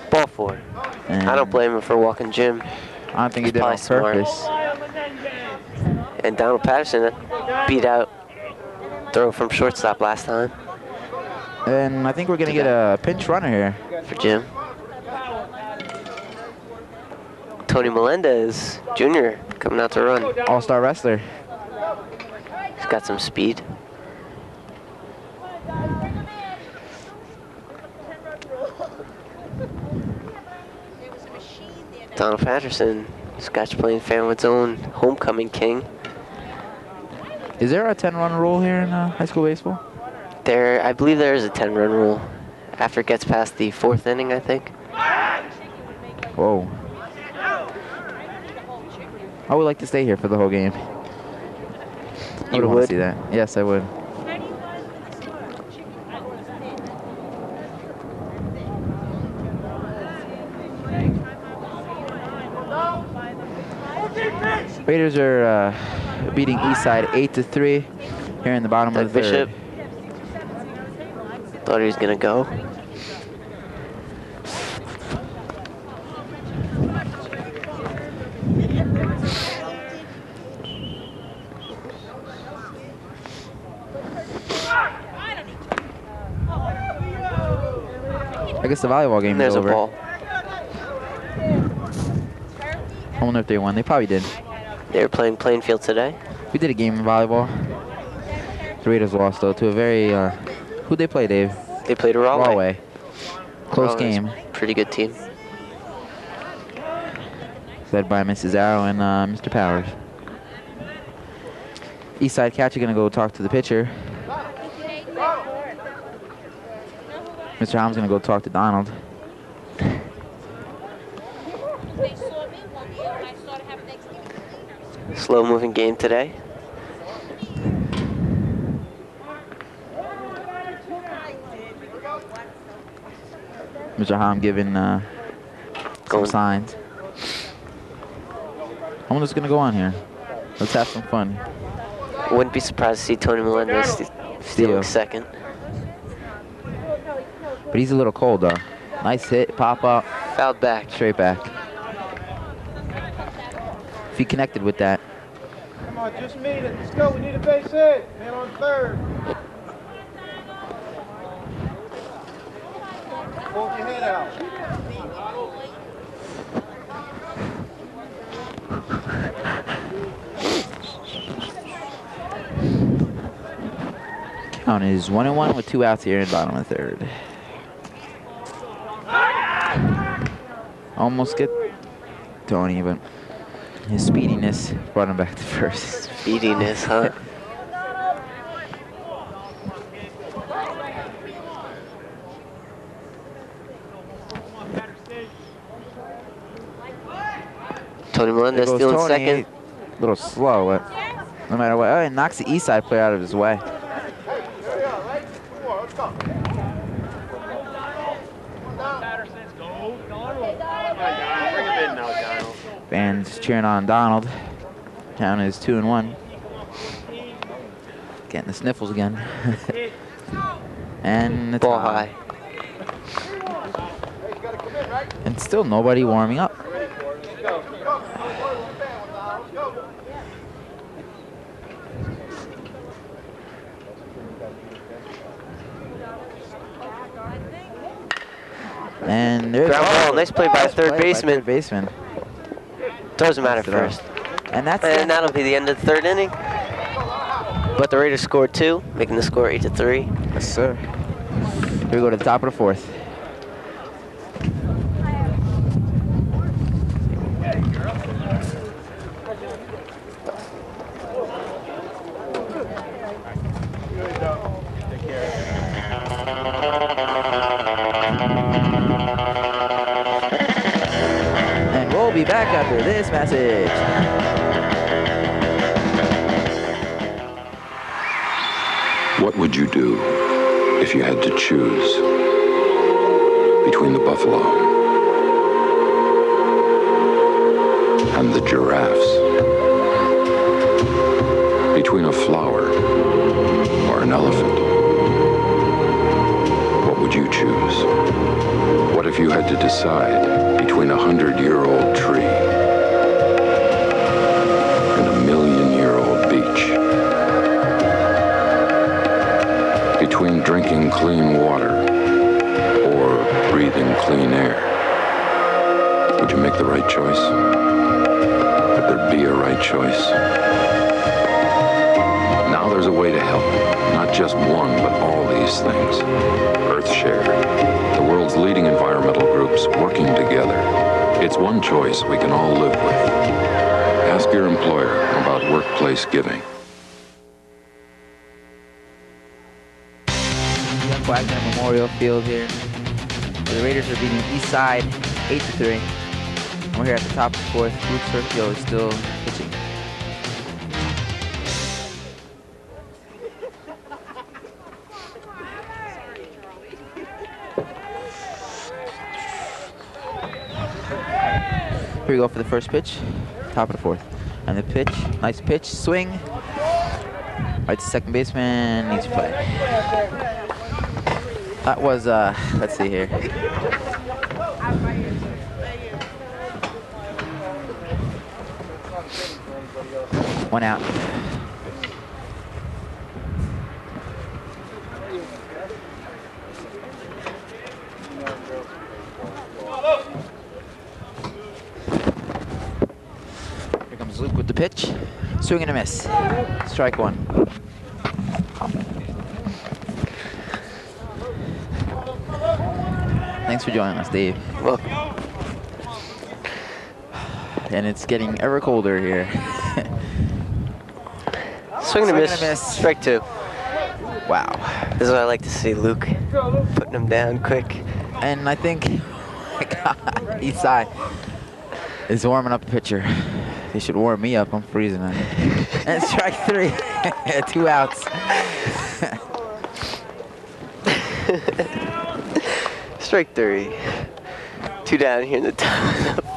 Ball 4. And I don't blame him for walking Jim. I don't think he He's did it on probably purpose. And Donald Patterson beat out throw from shortstop last time And I think we're going to get a pinch runner here. for Jim. Tony Melendez Jr. coming out to run. All-star wrestler. He's got some speed. Donald Patterson, Scotch Plain Fanwood's own homecoming king. Is there a 10-run rule here in high school baseball? I believe there is a 10-run rule. After it gets past the 4th inning, I think. Whoa. I would like to stay here for the whole game. I You want to would? see that. Yes, I would. Raiders are beating Eastside 8-3 here in the bottom Doug of the third. Bishop thought he was gonna go. I guess the volleyball game And there's is a over. ball. I wonder if they won. They probably did. They were playing Plainfield today. We did a game in volleyball. The Raiders lost, though, to a very... who'd they play, Dave? They played Rahway. Close Rahway's game. Pretty good team. Led by Mrs. Arrow and Mr. Powers. Eastside catcher going to go talk to the pitcher. Mr. Holmes going to go talk to Donald. Slow moving game today. Mr. Holmes giving some Going- signs. I wonder what's going to go on here. Let's have some fun. Wouldn't be surprised to see Tony Melendez stealing second. But he's a little cold, though. Nice hit, pop up, Fouled back. straight back. If he connected with that. Come on, just meet it. Let's go. We need a base hit. Man on third. Hold your head out. Count is 1-1 with 2 outs here in the bottom of the third. Almost get Tony, but his speediness brought him back to first. Speediness, huh? Tony Melendez There goes stealing Tony. second. A little slow, but no matter what. Oh, it knocks the east side player out of his way. Fans cheering on Donald. Town is 2-1. Getting the sniffles again. And it's Ball on. high. And still nobody warming up. And there's Ground ball. Nice play by third play by baseman. third baseman. Doesn't matter Passed it off. first. And that's And it. that'll be the end of the third inning. But the Raiders scored 2, making the score 8-3. Yes, sir. Here we go to the top of the fourth. be back after this message. What would you do if you had to choose between the buffalo and the giraffes? Between a flower or an elephant? What would you choose? What if you had to decide between a 100-year-old tree and a million-year-old beach? Between drinking clean water or breathing clean air? Would you make the right choice? Would there be a right choice? Now there's a way to help. Not just one, but all these things. EarthShare, the world's leading environmental groups working together. It's one choice we can all live with. Ask your employer about workplace giving. Wagner Memorial Field here. The Raiders are beating Eastside 8-3. And we're here at the top of the fourth. Luke Sergio is still pitching. Here we go for the first pitch. Top of the fourth. And the pitch, nice pitch, swing. Right to second baseman, needs to play. That was, let's see here. One out. Here comes Luke with the pitch. Swing and a miss. Strike one. Thanks for joining us, Dave. Welcome. And it's getting ever colder here. Swing and a miss. Strike two. Wow. This is what I like to see, Luke. Putting him down quick. And I think Eastside is warming up the pitcher. He should warm me up. I'm freezing. And strike three. 2 outs. Strike three. 2 down here in the top.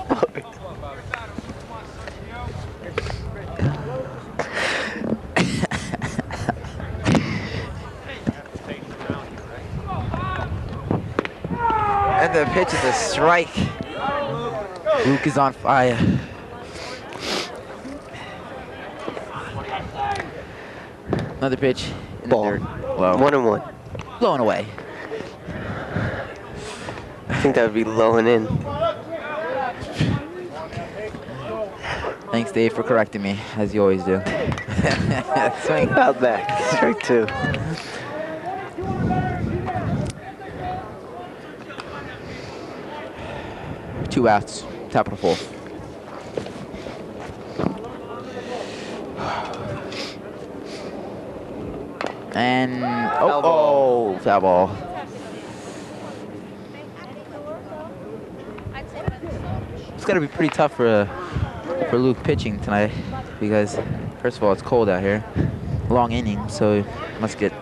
And the pitch is a strike. Luke is on fire. Another pitch in Ball. the dirt. Low. 1-1. Blowing away. I think that would be low and in. Thanks, Dave, for correcting me, as you always do. Swing. Out back. Strike two. Two outs. Top of the fourth. And foul ball. It's got to be pretty tough for Luke pitching tonight because first of all it's cold out here, long inning, so he must get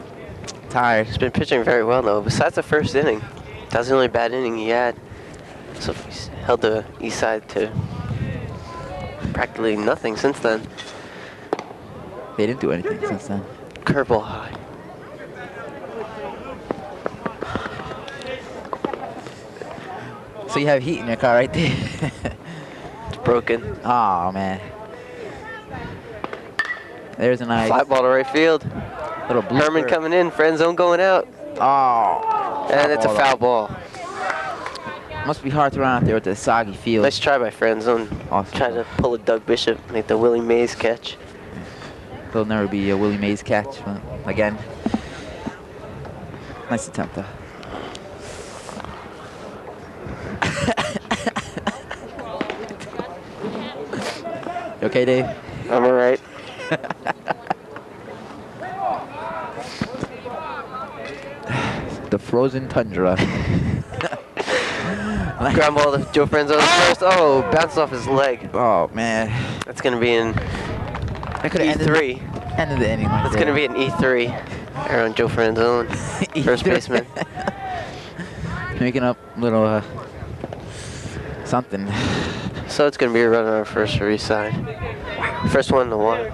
tired. He's been pitching very well though. Besides the first inning, that was the only bad inning he had. So he's held the east side to practically nothing since then. They didn't do anything since then. Curveball high. So you have heat in your car right there. It's broken. Oh man. There's a nice Fly ball to right field. little blooper. Herman coming in, friend zone going out. Oh. And it's a foul ball. Must be hard to run out there with the soggy field. Nice try by friend zone. Awesome. Try to pull a Doug Bishop, make the Willie Mays catch. There'll never be a Willie Mays catch again. Nice attempt though. You okay, Dave? I'm alright. The frozen tundra. Ground ball to Joe Franzone first. Oh, bounced off his leg. Oh, man. That's going to be an That could have E3. ended the inning right That's there. going to be an E3 around Joe Franzone, first baseman. Making up little something. So it's going to be a runner on first for East Side. First one to one.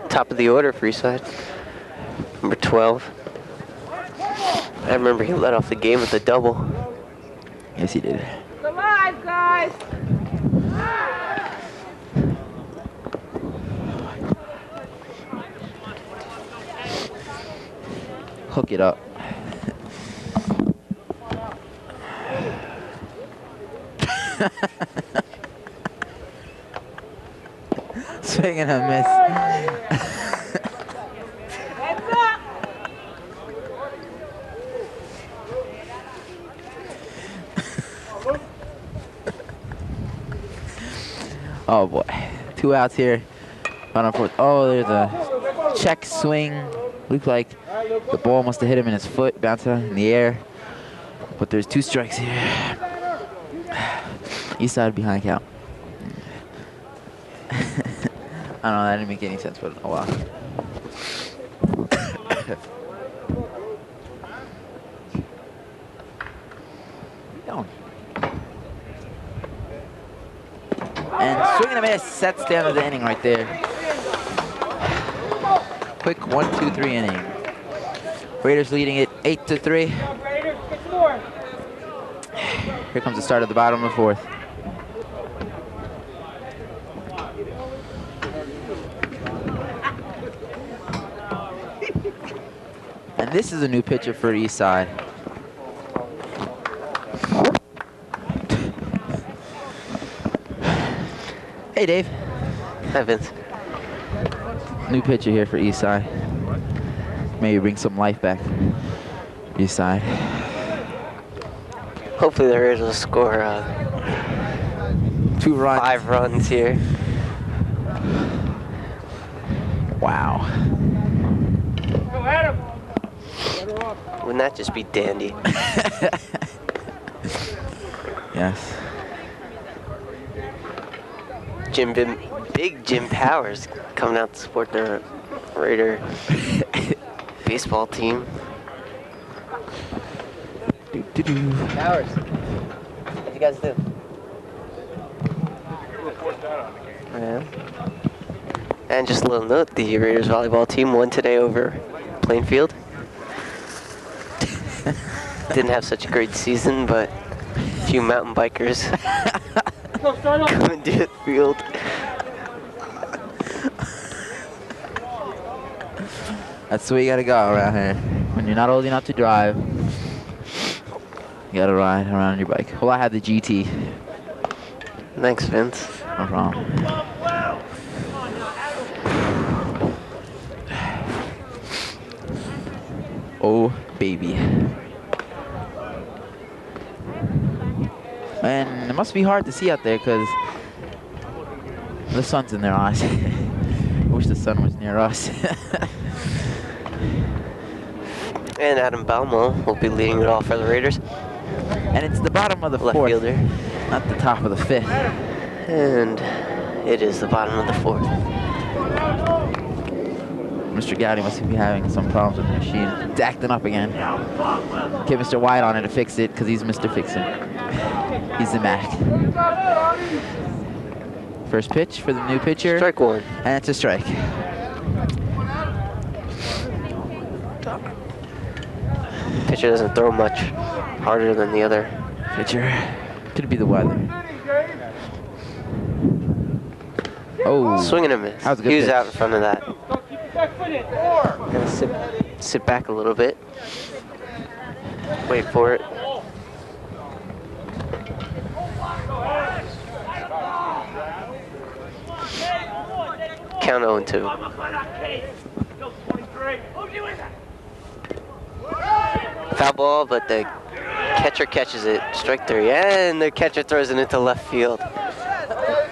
Top of the order for East Side. Number 12. I remember he led off the game with a double. Yes, he did. It's alive, guys. Hook it up. Swing and a miss. Heads up. Oh boy. 2 outs here. On fourth. Oh, there's a check swing. Looked like the ball must have hit him in his foot, bounced out in the air. But there's 2 strikes here. East side behind count. I don't know, that didn't make any sense, but oh well. And swing and a miss, sets the end of the inning right there. Quick 1-2-3 inning. Raiders leading it 8-3. Here comes the start of the bottom of the fourth. And this is a new pitcher for East Side. Hey, Dave. Hi, Vince. New pitcher here for East Side. Maybe bring some life back. East Side. Hopefully the Raiders will score 2 runs. 5 runs here. Wow. Wouldn't that just be dandy? Yes. Big Jim Powers coming out to support the Raider baseball team. Powers, what'd you guys do? Yeah. And just a little note, the Raiders volleyball team won today over Plainfield. Didn't have such a great season, but a few mountain bikers coming to the field. That's the way you gotta go around here. When you're not old enough to drive, you gotta ride around your bike. Well, I had the GT. Thanks, Vince. No problem. Oh, baby. And it must be hard to see out there because the sun's in their eyes. I wish the sun was near us. And Adam Balmo will be leading it off for the Raiders. And it's the bottom of the Left fourth, fielder. not the top of the fifth. And it is the bottom of the fourth. Mr. Gowdy must be having some problems with the machine. It's acting up again. Get Mr. White on it to fix it, because he's Mr. Fixin'. He's the Mac. First pitch for the new pitcher. Strike one. And it's a strike. Pitcher doesn't throw much harder than the other. Pitcher. Could be the weather. Oh. Swing and a miss. That was a good He was pitch. out in front of that. Gonna sit back a little bit. Wait for it. Count 0-2. Foul ball, but the catcher catches it. Strike 3. And the catcher throws it into left field.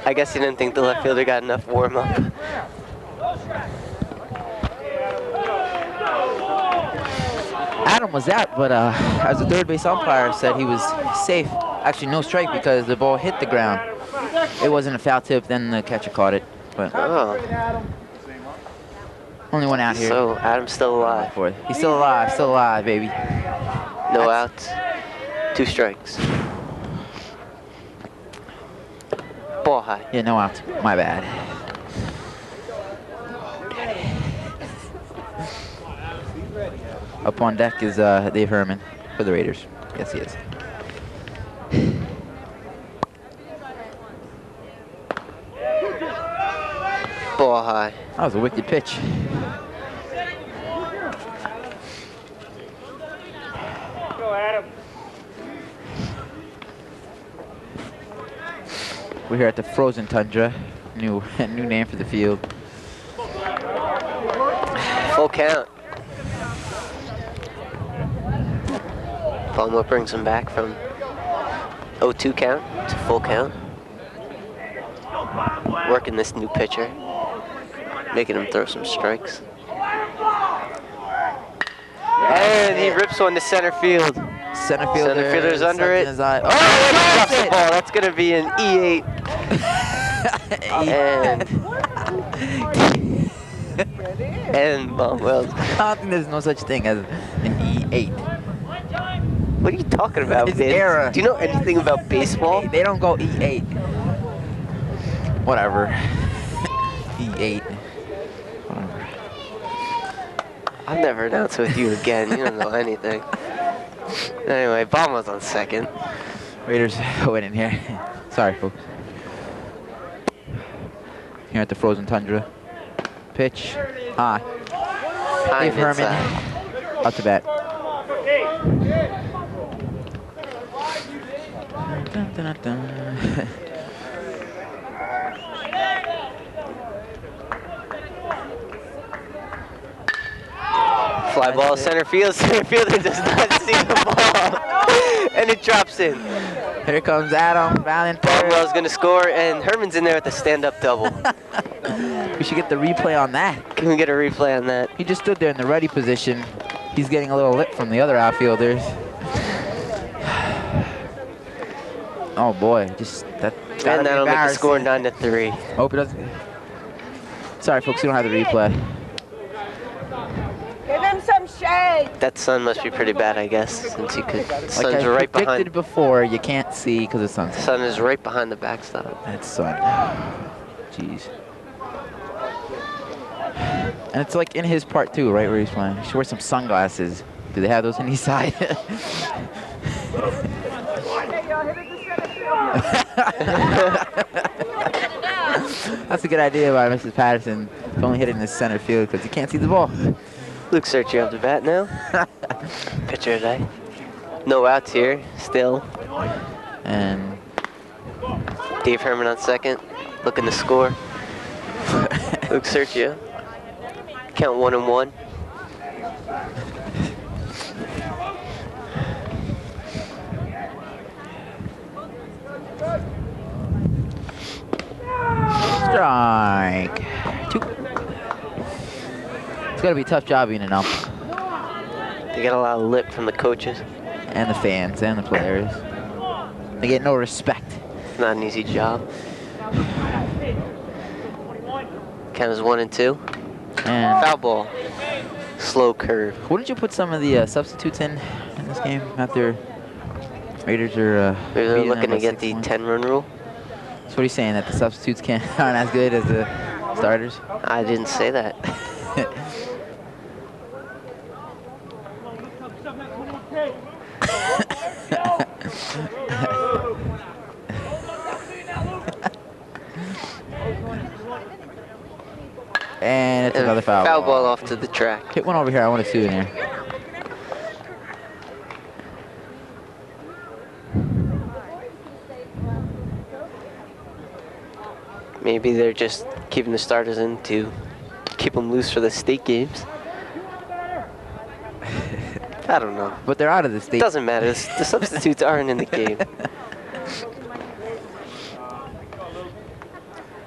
I guess he didn't think the left fielder got enough warm-up. Adam was out, but as the third base umpire said, he was safe. Actually, no strike because the ball hit the ground. It wasn't a foul tip, then the catcher caught it. But only one out here. So Adam's still alive. He's still alive, baby. No outs, 2 strikes. Ball high. Yeah, no outs. My bad. Up on deck is Dave Herman for the Raiders. Yes, he is. Ball high. That was a wicked pitch. Go, Adam. We're here at the Frozen Tundra. New name for the field. Full count. Palmer brings him back from 0-2 count to full count. Working this new pitcher. Making him throw some strikes. And he rips one to center field. Center fielder's under it. Oh, he drops the ball. That's going to be an E8. and well, I don't think there's no such thing as an E8. What are you talking about, It's Vince? error. Do you know anything about baseball? They don't go E8. Whatever. E8. Whatever. I'll never announce with you again. You don't know anything. Anyway, Bama's on second. Raiders winning here. Sorry, folks. Here at the Frozen Tundra. Pitch. High. Dave Herman. Up to bat. Dun, dun, dun, dun. Fly ball center field. Center fielder does not see the ball. And it drops in. Here comes Adam. Boswell's going to score, and Herman's in there with the stand-up double. We should get the replay on that. Can we get a replay on that? He just stood there in the ready position. He's getting a little lip from the other outfielders. Oh boy, just that. And that'll make the score 9-3. Hope it doesn't. Sorry, folks, we don't have the replay. Give him some shade. That sun must be pretty bad, I guess, since you could. The sun's Like I right predicted behind. before, you can't see because the sun's. The sun is right behind the backstop. That sun. Jeez. And it's like in his part too, right where he's playing. He should wear some sunglasses. Do they have those in each side? That's a good idea by Mrs. Patterson. Only hit it in the center field because you can't see the ball. Luke Searcher up the bat now. Pitcher today. No outs here, still. And Dave Herman on second, looking to score. Luke Searcher. Count 1-1. strike. 2. It's gonna be a tough job being an ump. They get a lot of lip from the coaches. And the fans and the players. They get no respect. It's not an easy job. Count is 1-2. And foul ball. Slow curve. Wouldn't you put some of the substitutes in this game after Raiders are Maybe they're beating them looking by to get 6 the points? 10-run rule. So what are you saying, that the substitutes aren't as good as the starters? I didn't say that. And it's another foul Foul ball off to the track. Hit one over here. I want to see in here. Maybe they're just keeping the starters in to keep them loose for the state games. I don't know. But they're out of the state. Doesn't matter. The substitutes aren't in the game.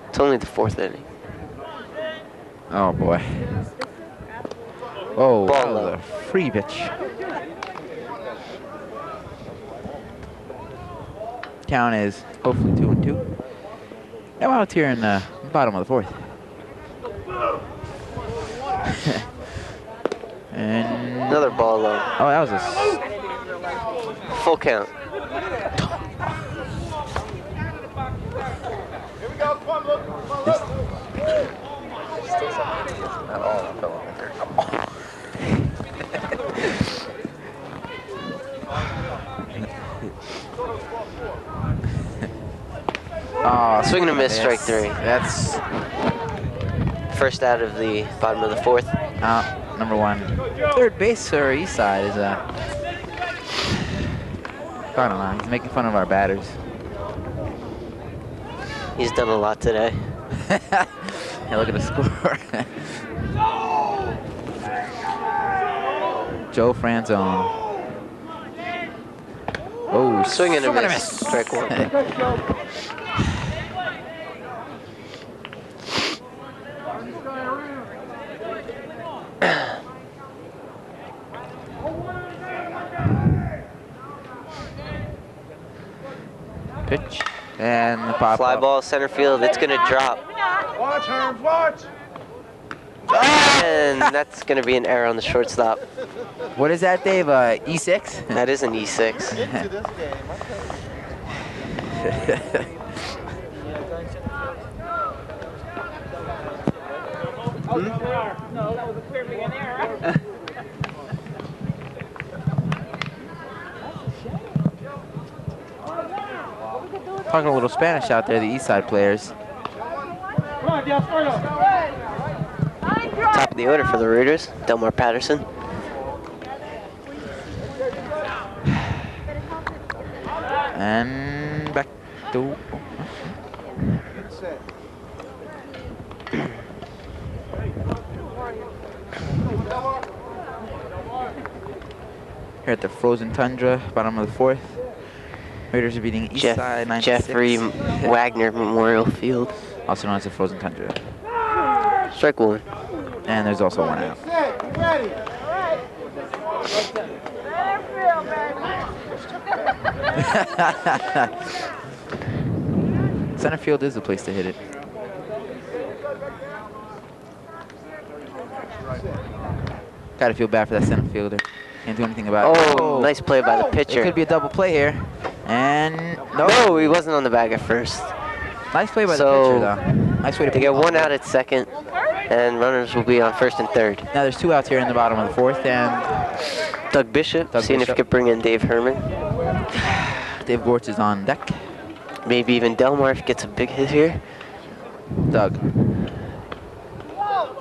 It's only the 4th inning. Oh boy. Oh, Ball that was low. a free pitch. count is hopefully 2-2. Now out here in the bottom of the fourth. And Another ball low. oh, that was a Full count. Not all of them fell on the third. Come on. oh, Swing and a miss, strike yes. 3. That's First out of the bottom of the fourth. number 1. Third base or east side is I don't know. He's making fun of our batters. He's done a lot today. Yeah, look at the score. Joe Franzone. Oh, Swing and a miss. Strike 1. Pitch and the pop Fly up. ball center field. It's gonna drop. Watch, Herms, watch. And that's gonna be an error on the shortstop. What is that, Dave? E6? That is an E6. Into this game. No, that was clearly an error. Talking a little Spanish out there, the east side players. Top of the order for the Raiders, Delmar Patterson. And back to... Here at the frozen tundra, bottom of the fourth. Raiders are beating east side 96. Jeffrey Wagner Memorial Field. Also known as the frozen tundra. Strike 1. And there's also one out. Ready. Center field is the place to hit it. Gotta feel bad for that center fielder. Can't do anything about it. Oh, nice play by the It pitcher. could be a double play here. And no. No, he wasn't on the bag at first. Nice play by the So, pitcher, though. Nice way to They get one out at second, and runners will be on first and third. Now there's 2 outs here in the bottom of the fourth, and Doug Bishop, Doug seeing if Bishop. he could bring in Dave Herman. Dave Gortz is on deck. Maybe even Delmar if he gets a big hit here. Doug.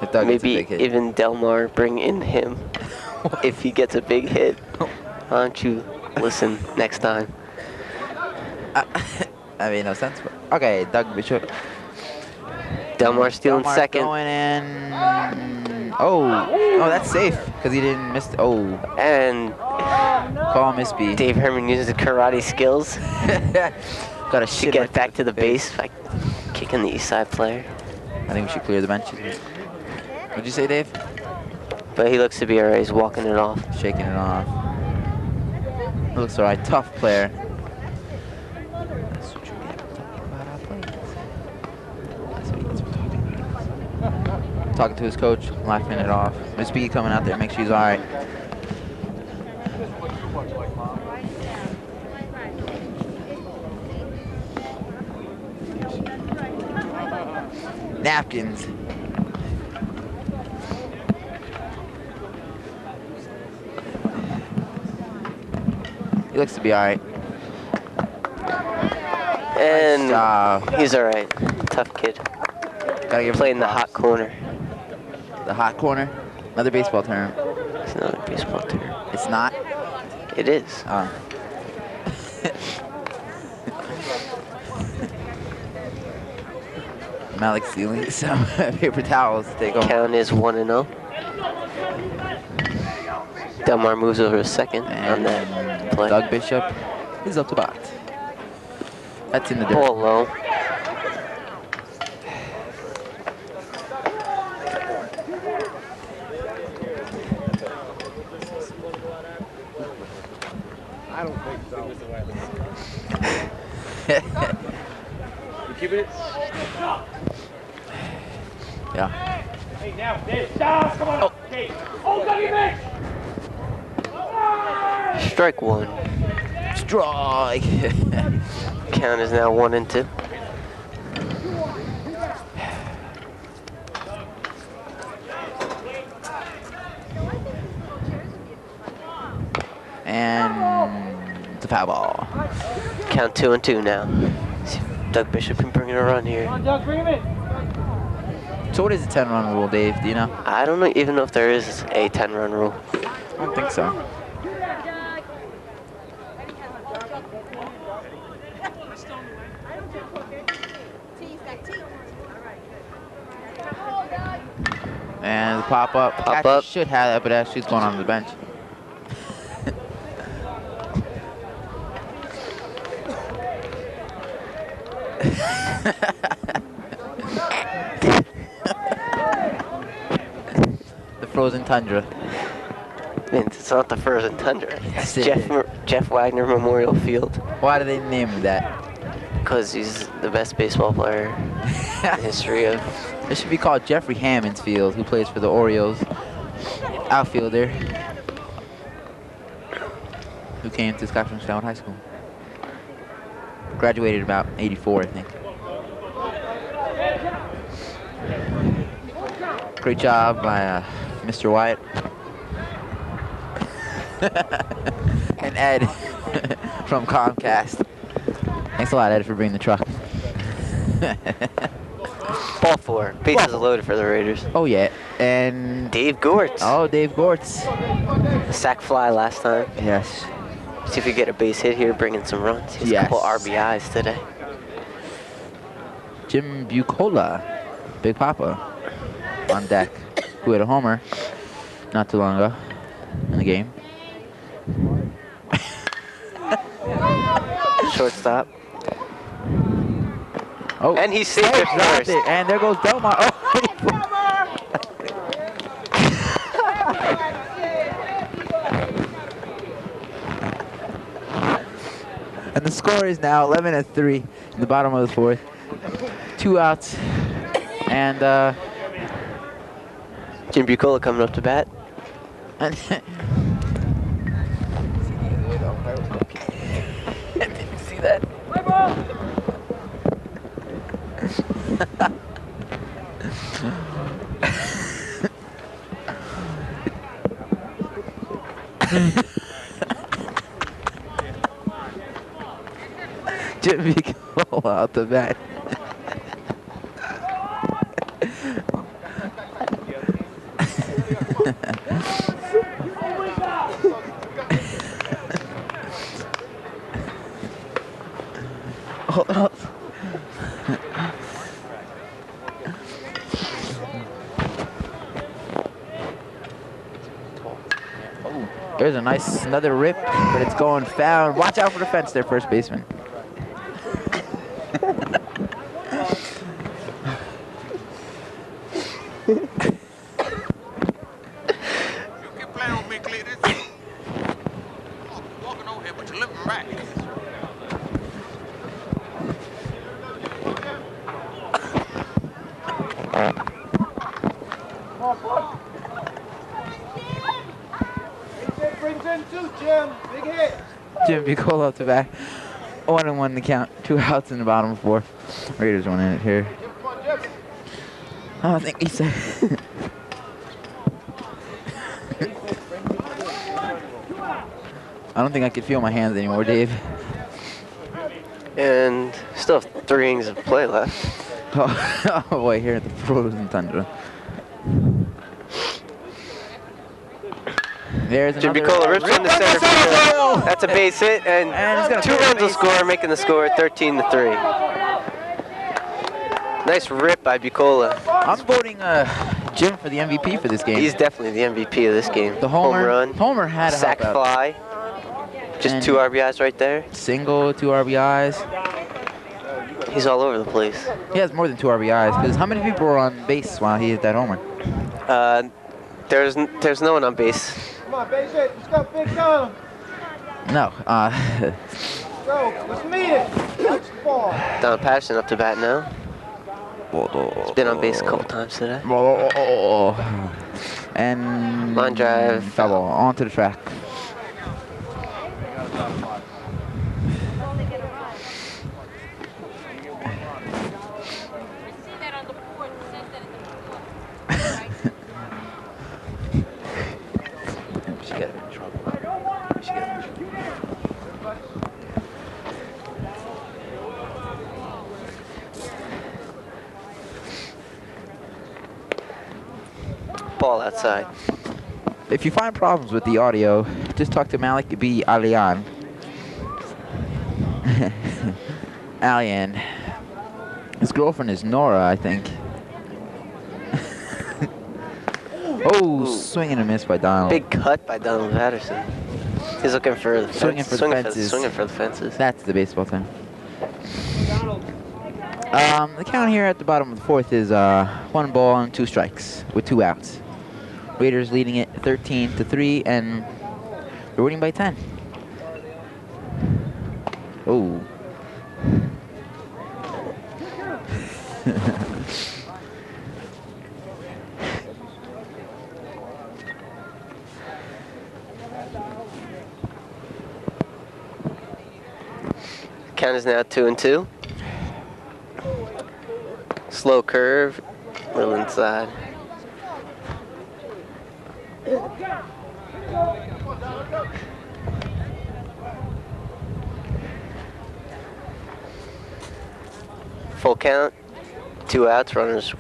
If Doug gets a Maybe big hit. even Delmar bring in him if he gets a big hit. Why don't you listen next time? That made no sense. But okay, Doug Bishop. Delmar stealing Delmar second. Going in. Oh, that's safe because he didn't miss. And Call Miss B. Dave Herman uses karate skills Got a to shit get right back to to the base by kicking the east side player. I think we should clear the bench. What'd you say, Dave? But he looks to be alright. He's walking it off. Shaking it off. Looks alright. Tough player. That's what you get for talking about our players. That's what he gets for talking about us. Talking to his coach, laughing it off. Miss B coming out there, make sure he's alright. Napkins. He looks to be alright. And Nice job. he's alright. Tough kid. Gotta give him Playing the props. hot corner. The hot corner. Another baseball term. It's not a baseball term. It's not. It is. Malik stealing some paper towels to take home. Count is 1-0. Delmar moves over to second on that play. Doug Bishop is up to bat. That's in the dirt. Ball low. I don't think so. keeping it? Yeah. Hey, now, this. Come on. Okay. Oh, W, Strike one. Strike. Count is now 1-2. And it's a foul ball. Count 2-2 now. See if Doug Bishop can bring in a run here. Come on, Doug, bring him in. So what is the 10-run rule, Dave? Do you know? I don't know, even know if there is a 10-run rule. I don't think so. And the pop-up. Pop Catcher up. should have that, but actually it's going on the bench. The frozen tundra. It's not the frozen tundra. Yes, It's it is. Jeff Wagner Memorial Field. Why do they name him that? Because he's the best baseball player in the history of... It should be called Jeffrey Hammond's Field, who plays for the Orioles. Outfielder. Who came to Scottsdale High School. Graduated about 84, I think. Great job by Mr. Wyatt. And Ed from Comcast. Thanks a lot, Ed, for bringing the truck. Ball four. Bases loaded for the Raiders. Oh, yeah. And Dave Gortz. oh, Dave Gortz. Sack fly last time. Yes. See if we get a base hit here, bring in some runs. He's Yes. a couple RBIs today. Jim Bucola, Big Papa, on deck, who hit a homer not too long ago in the game. Shortstop. Oh, And he saved it dropped first. it. And there goes Belmont. Oh, and the score is now 11-3 in the bottom of the fourth. 2 outs. And Jim Bucola coming up to bat. and did you see that? Jimmy Cole out the bat. Hold up. Oh, there's a nice another rip, but it's going foul. Watch out for the fence there, first baseman. Brings in two, Jim. Big hit. Jim Bucola up the back. 1-1 the count. 2 outs in the bottom of 4. Raiders 1 in it here. I don't think he said. I don't think I can feel my hands anymore, Dave. And still have 3 innings of play left. Oh, boy, here at the frozen tundra. There's Jim another Bucola rips in the center field. That's a base hit, and And he's 2 gonna runs will score, making the score 13-3. Nice rip by Bucola. I'm voting Jim for the MVP for this game. He's definitely the MVP of this game. the homer. Home run, Homer had a sack help out. fly. Just And 2 RBIs right there. Single, 2 RBIs. He's all over the place. He has more than 2 RBIs because how many people were on base while he hit that homer? There's no one on base. Come on, base hit. Let's go, big time. No. go. Let's meet it. Let's ball. Don Patterson up to bat now. He's been on base a couple times today. And Line drive. foul ball onto the track. She got in trouble. She got in trouble. Ball outside. If you find problems with the audio, just talk to Malik B. Alian. Alian. His girlfriend is Nora, I think. Oh, swing and a miss by Donald. Big cut by Donald Patterson. He's looking for the Swinging for the fences. Swinging for the fences. That's the baseball thing. The count here at the bottom of the fourth is 1 ball and 2 strikes with 2 outs. Raiders leading it 13-3, and they're winning by 10. Oh. Count is now 2-2. Slow curve, little inside. Full count, 2 outs, runners.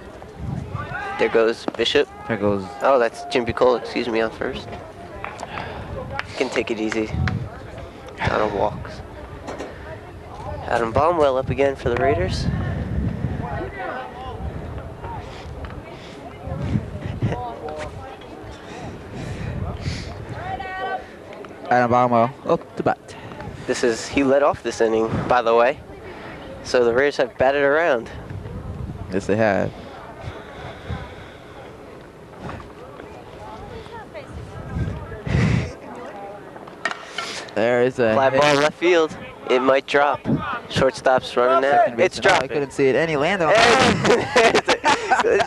There goes Bishop. There goes. Oh, that's Jim Bucola, excuse me, on first. You can take it easy. Donald walks. Adam Baumwell up again for the Raiders. Adam Baumwell up to bat. He led off this inning, by the way. So the Raiders have batted around. Yes, they have. There is a Fly ball left field. It might drop. Shortstop's running now. It's I dropping. couldn't see it. And he landed on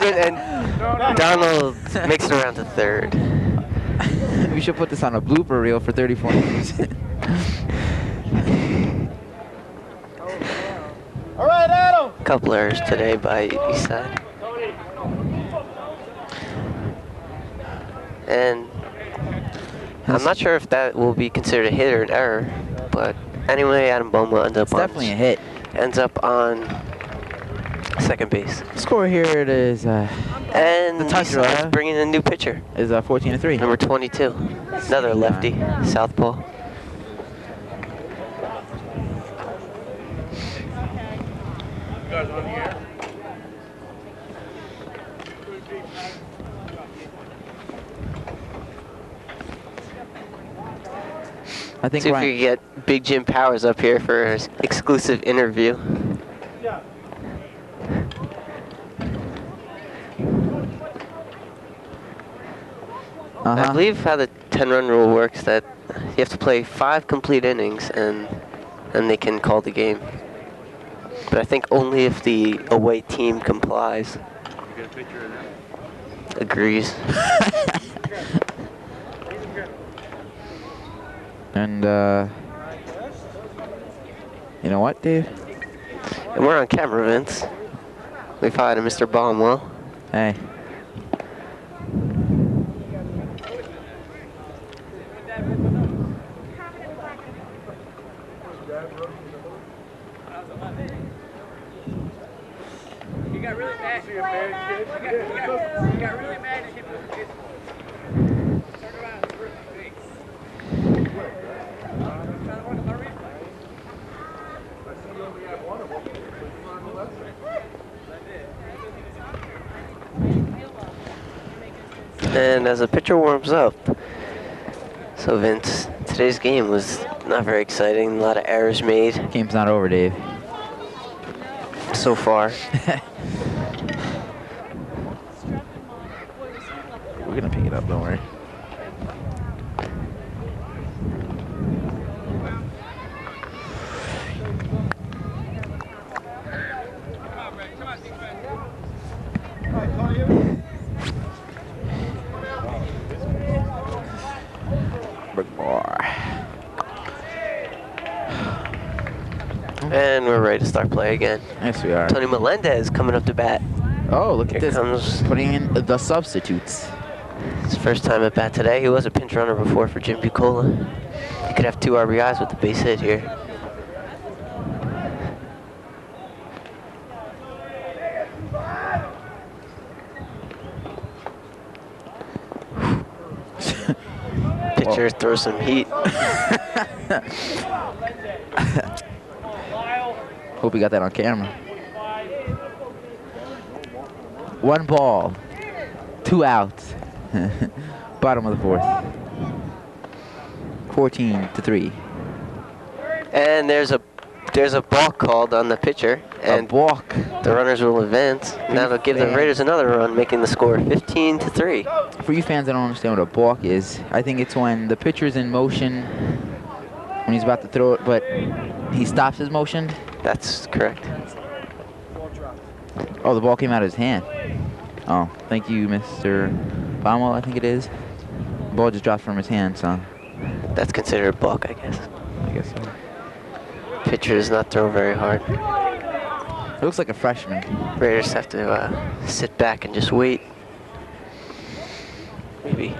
and Donald makes it around to third. We should put this on a blooper reel for 34 minutes. All right, Adam. Couple errors today by Eastside. And I'm not sure if that will be considered a hit or an error, but anyway, Adam Boma ends definitely a hit. Ends up on second base. Score here it is. And the Tundra Eastside's bringing in a new pitcher. Is 14-3. Number 22, another lefty, southpaw. I think see if we can get Big Jim Powers up here for his exclusive interview. I believe how the 10-run rule works that you have to play 5 complete innings and then they can call the game. But I think only if the away team complies. You get a picture of them? Agrees. And you know what, Dave? And we're on camera, Vince. We've hired a Mr. Baumwell. Hey. He got really mad. He got really mad and hit the turn around and rip the face. And as the pitcher warms up, so Vince, today's game was not very exciting. A lot of errors made. Game's not over, Dave. So far. We're gonna pick it up, don't worry. And we're ready to start play again. Yes, we are. Tony Melendez coming up to bat. Oh, look at Here this. comes Putting in the substitutes. his first time at bat today. He was a pinch runner before for Jim Bucola. He could have 2 RBIs with the base hit here. Pitcher throws some heat. Hope we got that on camera. 1 ball, 2 outs. Bottom of the 4th. 14-3. And there's a balk called on the pitcher. And a balk. The runners will advance. And that'll give the Raiders another run, making the score 15-3. For you fans that don't understand what a balk is, I think it's when the pitcher's in motion when he's about to throw it, but he stops his motion. That's correct. Oh, the ball came out of his hand. Oh, thank you, Mr. Baumel, I think it is. The ball just dropped from his hand, so. That's considered a balk, I guess. I guess so. Pitcher does not throw very hard. It looks like a freshman. Raiders have to sit back and just wait. Maybe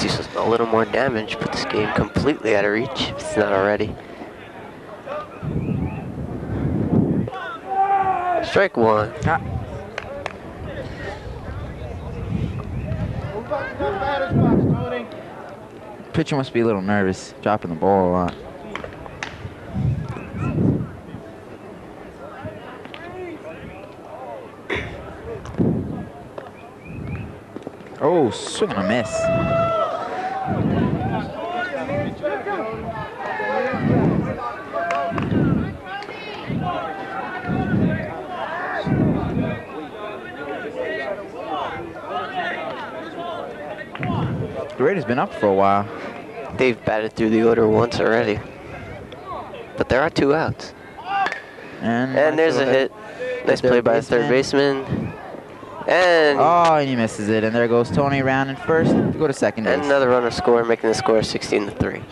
do a little more damage, put this game completely out of reach if it's not already. Strike 1. Ah. Pitcher must be a little nervous, dropping the ball a lot. Oh, swing and a miss. The Raiders been up for a while. They've batted through the order once already. But there are 2 outs. And there's a hit. Nice play by the third baseman. And oh, and he misses it. And there goes Tony around in first to go to second base. And another runner score, making the score 16-3.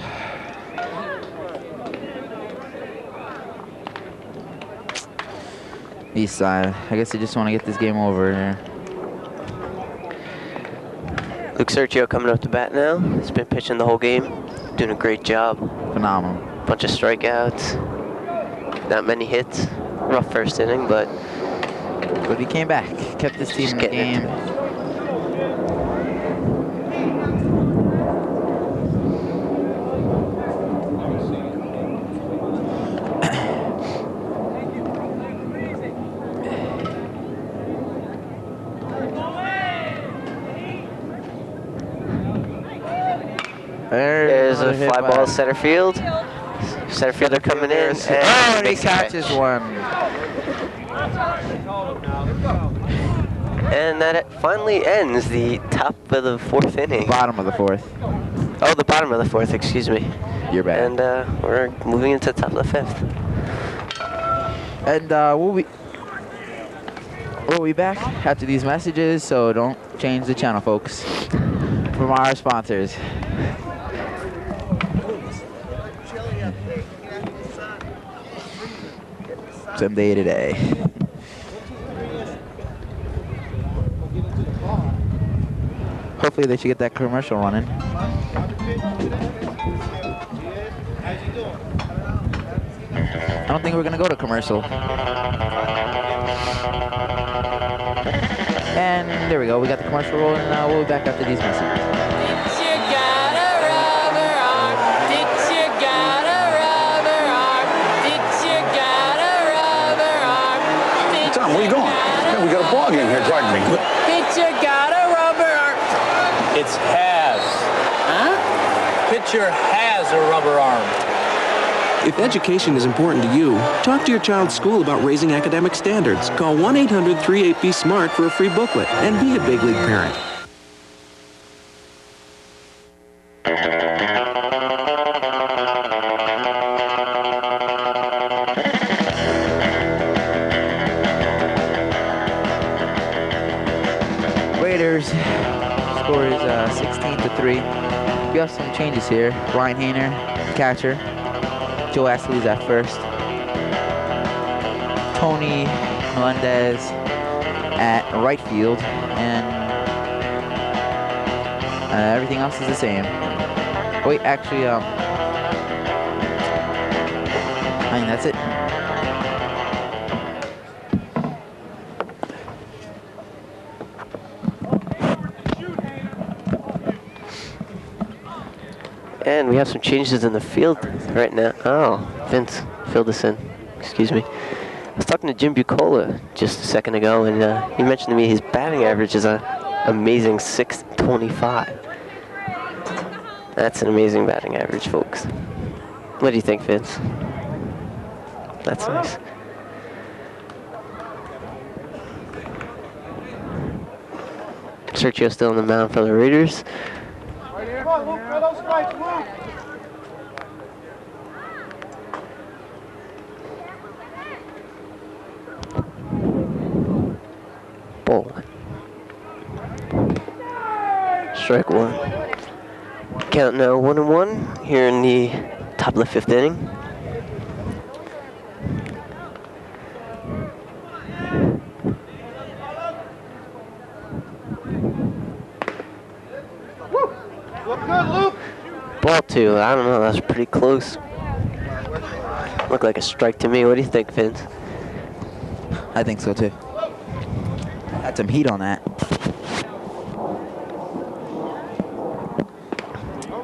East side. I guess they just want to get this game over here. Luke Sergio coming up to bat now. He's been pitching the whole game. Doing a great job. Phenomenal. Bunch of strikeouts. Not many hits. Rough first inning, but he came back. Kept his team in the game. There's a fly ball center field. Center fielder coming in. And he catches one. And that finally ends the top of the 4th inning. Bottom of the 4th. Oh, the bottom of the 4th, excuse me. You're bad. And we're moving into the top of the 5th. And we'll be back after these messages, so don't change the channel, folks. From our sponsors. Someday today. Hopefully they should get that commercial running. I don't think we're gonna go to commercial. And there we go, we got the commercial rolling, and we'll be back after these messages. Where you going? Man, we got a ball game here. Pardon me. Pitcher got a rubber arm. It's has. Huh? Pitcher has a rubber arm. If education is important to you, talk to your child's school about raising academic standards. Call 1-800-38-BE-SMART for a free booklet and be a big league parent. Raiders score is 16-3. We have some changes here. Ryan Hayner, catcher. Joe Astley's at first. Tony Melendez at right field, and everything else is the same. Wait, actually, I think that's it. And we have some changes in the field right now. Oh, Vince filled us in. Excuse me. I was talking to Jim Bucola just a second ago, and he mentioned to me his batting average is a amazing .625. That's an amazing batting average, folks. What do you think, Vince? That's nice. Sergio still on the mound for the Raiders. Come on, Luke, throw those strikes, Luke. Ball. Strike one. Count now 1-1 here in the top of the 5th inning. Look good, Luke. Ball 2. I don't know. That's pretty close. Looked like a strike to me. What do you think, Vince? I think so too. Had some heat on that.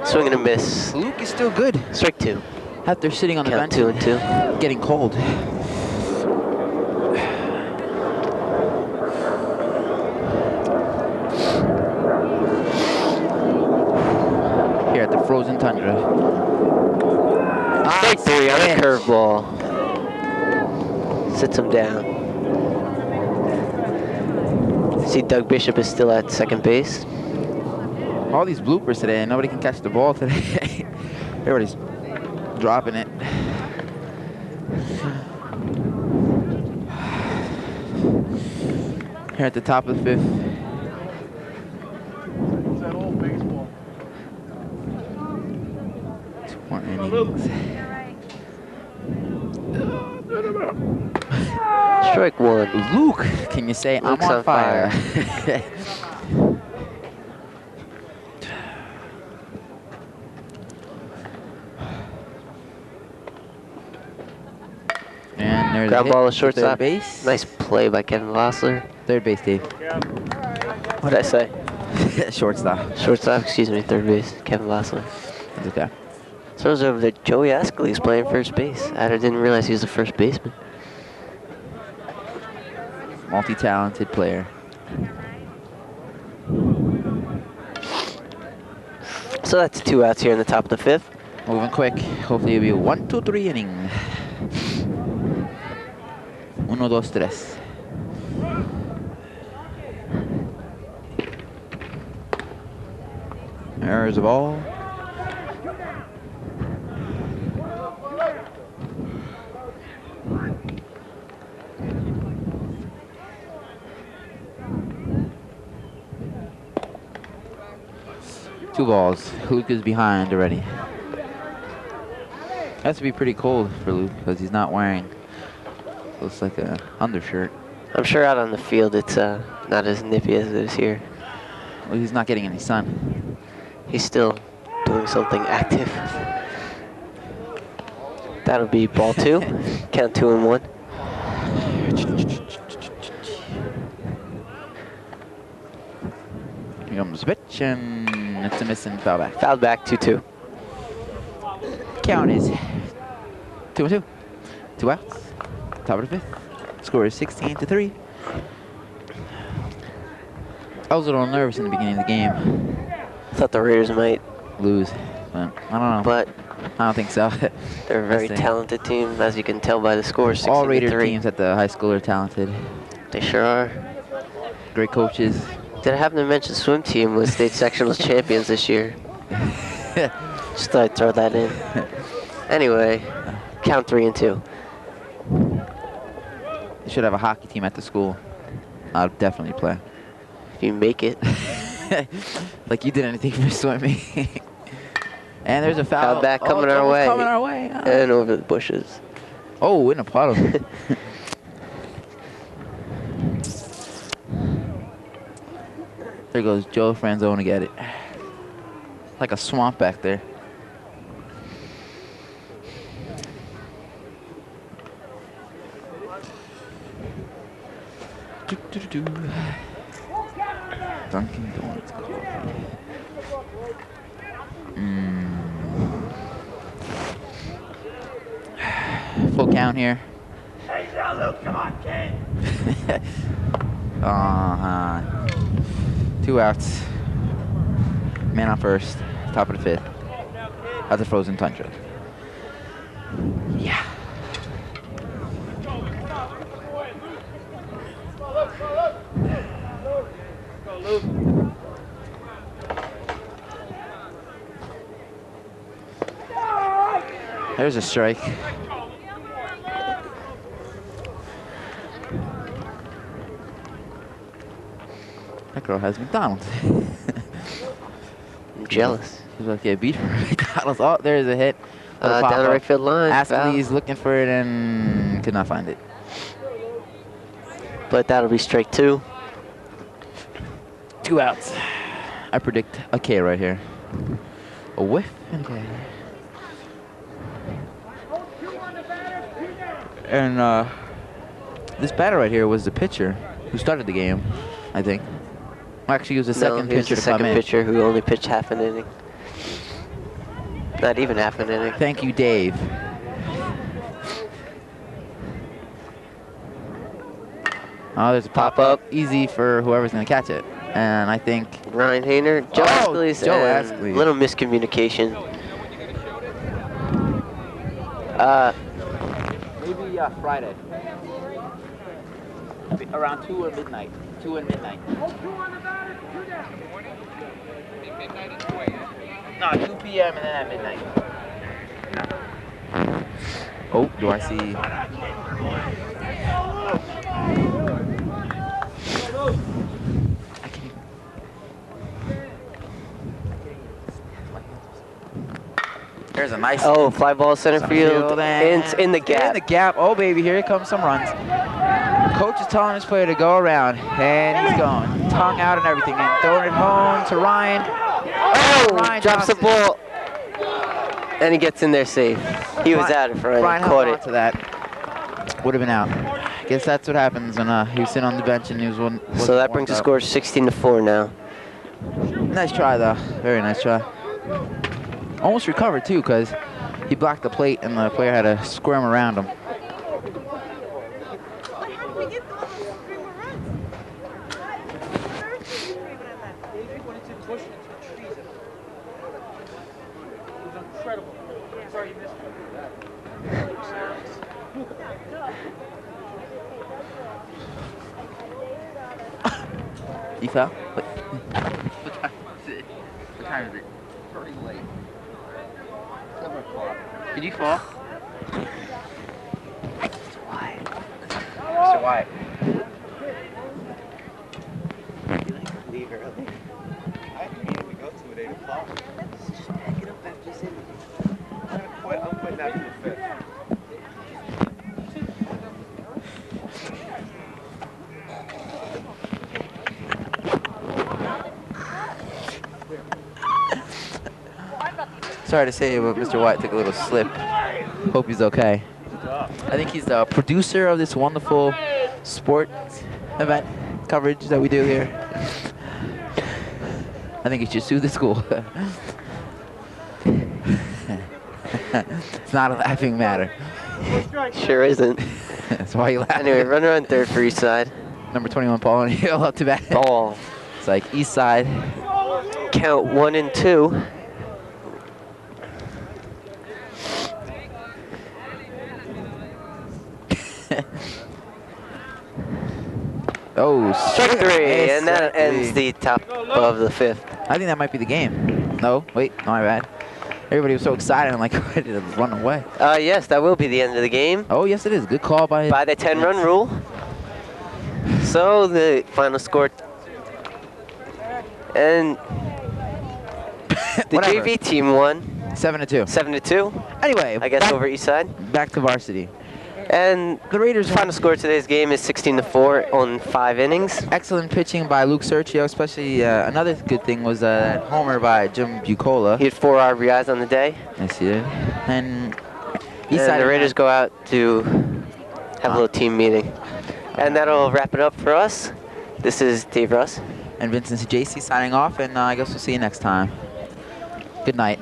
Swing and a miss. Luke is still good. Strike 2. After sitting on the Count bench. 2-2. Getting cold. Here at the frozen tundra. Strike 3 on a curveball. Sits him down. See, Doug Bishop is still at second base. All these bloopers today, and nobody can catch the ball today. Everybody's dropping it. Here at the top of the 5th. It's that old baseball. 2 more innings. Strike 1. Luke, can you say Luke's I'm on fire? And there's Ground a hit ball to to shortstop. third base. Nice play by Kevin Vossler. Third base, Dave. What did I say? Shortstop. Shortstop, excuse me, third base. Kevin Vossler. That's okay. Throws over to Joey Askley's playing first base. I didn't realize he was the first baseman. Multi-talented player. So that's 2 outs here in the top of the 5th. Moving quick. Hopefully it'll be a 1-2-3 inning. 1-2-3. There's a ball. Two balls. Luke is behind already. Has to be pretty cold for Luke because he's not wearing, looks like a undershirt. I'm sure out on the field it's not as nippy as it is here. Well, he's not getting any sun. He's still doing something active. That'll be ball 2. Count 2-1. Here comes the pitch, and it's a miss and foul back. Fouled back 2-2. Count is 2-2. 2 outs. Top of the 5th. Score is 16-3. I was a little nervous in the beginning of the game. Thought the Raiders might lose, but I don't know. But I don't think so. they're a very talented team, as you can tell by the score. 16-3. All Raider teams at the high school are talented. They sure are. Great coaches. Did I happen to mention swim team was state sectional champions this year? Just thought I'd throw that in. Anyway, count 3-2. They should have a hockey team at the school. I'll definitely play. If you make it. Like you did anything for swimming. And there's a foul. Foul back coming our way. Coming our way. And over the bushes. Oh, in a puddle. There goes Joe Franzone to get it. Like a swamp back there. Dunkin' Donuts coffee. Full count here. Hey, now, Luke, come on, kid. 2 outs. Man on first. Top of the 5th. At the frozen tundra. Yeah. There's a strike. That girl has McDonald's. I'm jealous. She's like, yeah, beat her McDonald's. Oh, there's a hit. Down the right field line. Astley's looking for it and could not find it. But that'll be strike 2. 2 outs. I predict a K right here. A whiff and a K. And this batter right here was the pitcher who started the game, I think. Well, actually, he was the second pitcher to come in. Second pitcher who only pitched half an inning. Not even half an inning. Thank you, Dave. Oh, there's a pop-up. Easy for whoever's going to catch it. And I think... Ryan Hayner, Joe Astley's, Joe Astley. Little miscommunication. Maybe Friday. Around 2 or midnight. 2 and midnight. No, 2 p.m. and then at midnight. Oh, do I see... There's a nice... Oh, fly ball center field. In the gap. In the gap. Oh, baby, here comes some runs. Coach is telling his player to go around, and he's going. Tongue out and everything, and throwing it home to Ryan. Oh, Ryan drops the ball. And he gets in there safe. He was out in front. Ryan Caught it. to that. Would have been out. Guess that's what happens when he was sitting on the bench and he was one. So that brings the score 16-4 now. Nice try, though. Very nice try. Almost recovered, too, because he blocked the plate and the player had to squirm around him. You fell? What time is it? Pretty late. Did you fall? Mr. White. Mr. White. Leave early. I immediately go to at 8 o'clock. Just pack it up after this interview. I'm quitting after the 5th. Sorry to say, but Mr. White took a little slip. Hope he's okay. I think he's the producer of this wonderful sports event coverage that we do here. I think he should sue the school. It's not a laughing matter. Sure isn't. That's why you laugh. Anyway, runner on third for East Side. Number 21, Paul O'Neill up to bat. Ball. It's like East Side. Count 1 and 2. Oh, strike 3, and that ends the top of the 5th. I think that might be the game. No, wait, no, my bad. Everybody was so excited, I'm like, ready to run away. Yes, that will be the end of the game. Oh, yes, it is. Good call by the 10-run rule. So the final score, and the JV team won 7-2. 7-2. Anyway, I guess over East Side. Back to varsity. And The Raiders' final score of today's game is 16-4 on 5 innings. excellent pitching by Luke Sergio, especially another good thing was that homer by Jim Bucola. He had 4 RBIs on the day. Yes, he did. And And the Raiders go out to have a little team meeting. And that'll wrap it up for us. This is Dave Russ. And Vincent JC signing off, and I guess we'll see you next time. Good night.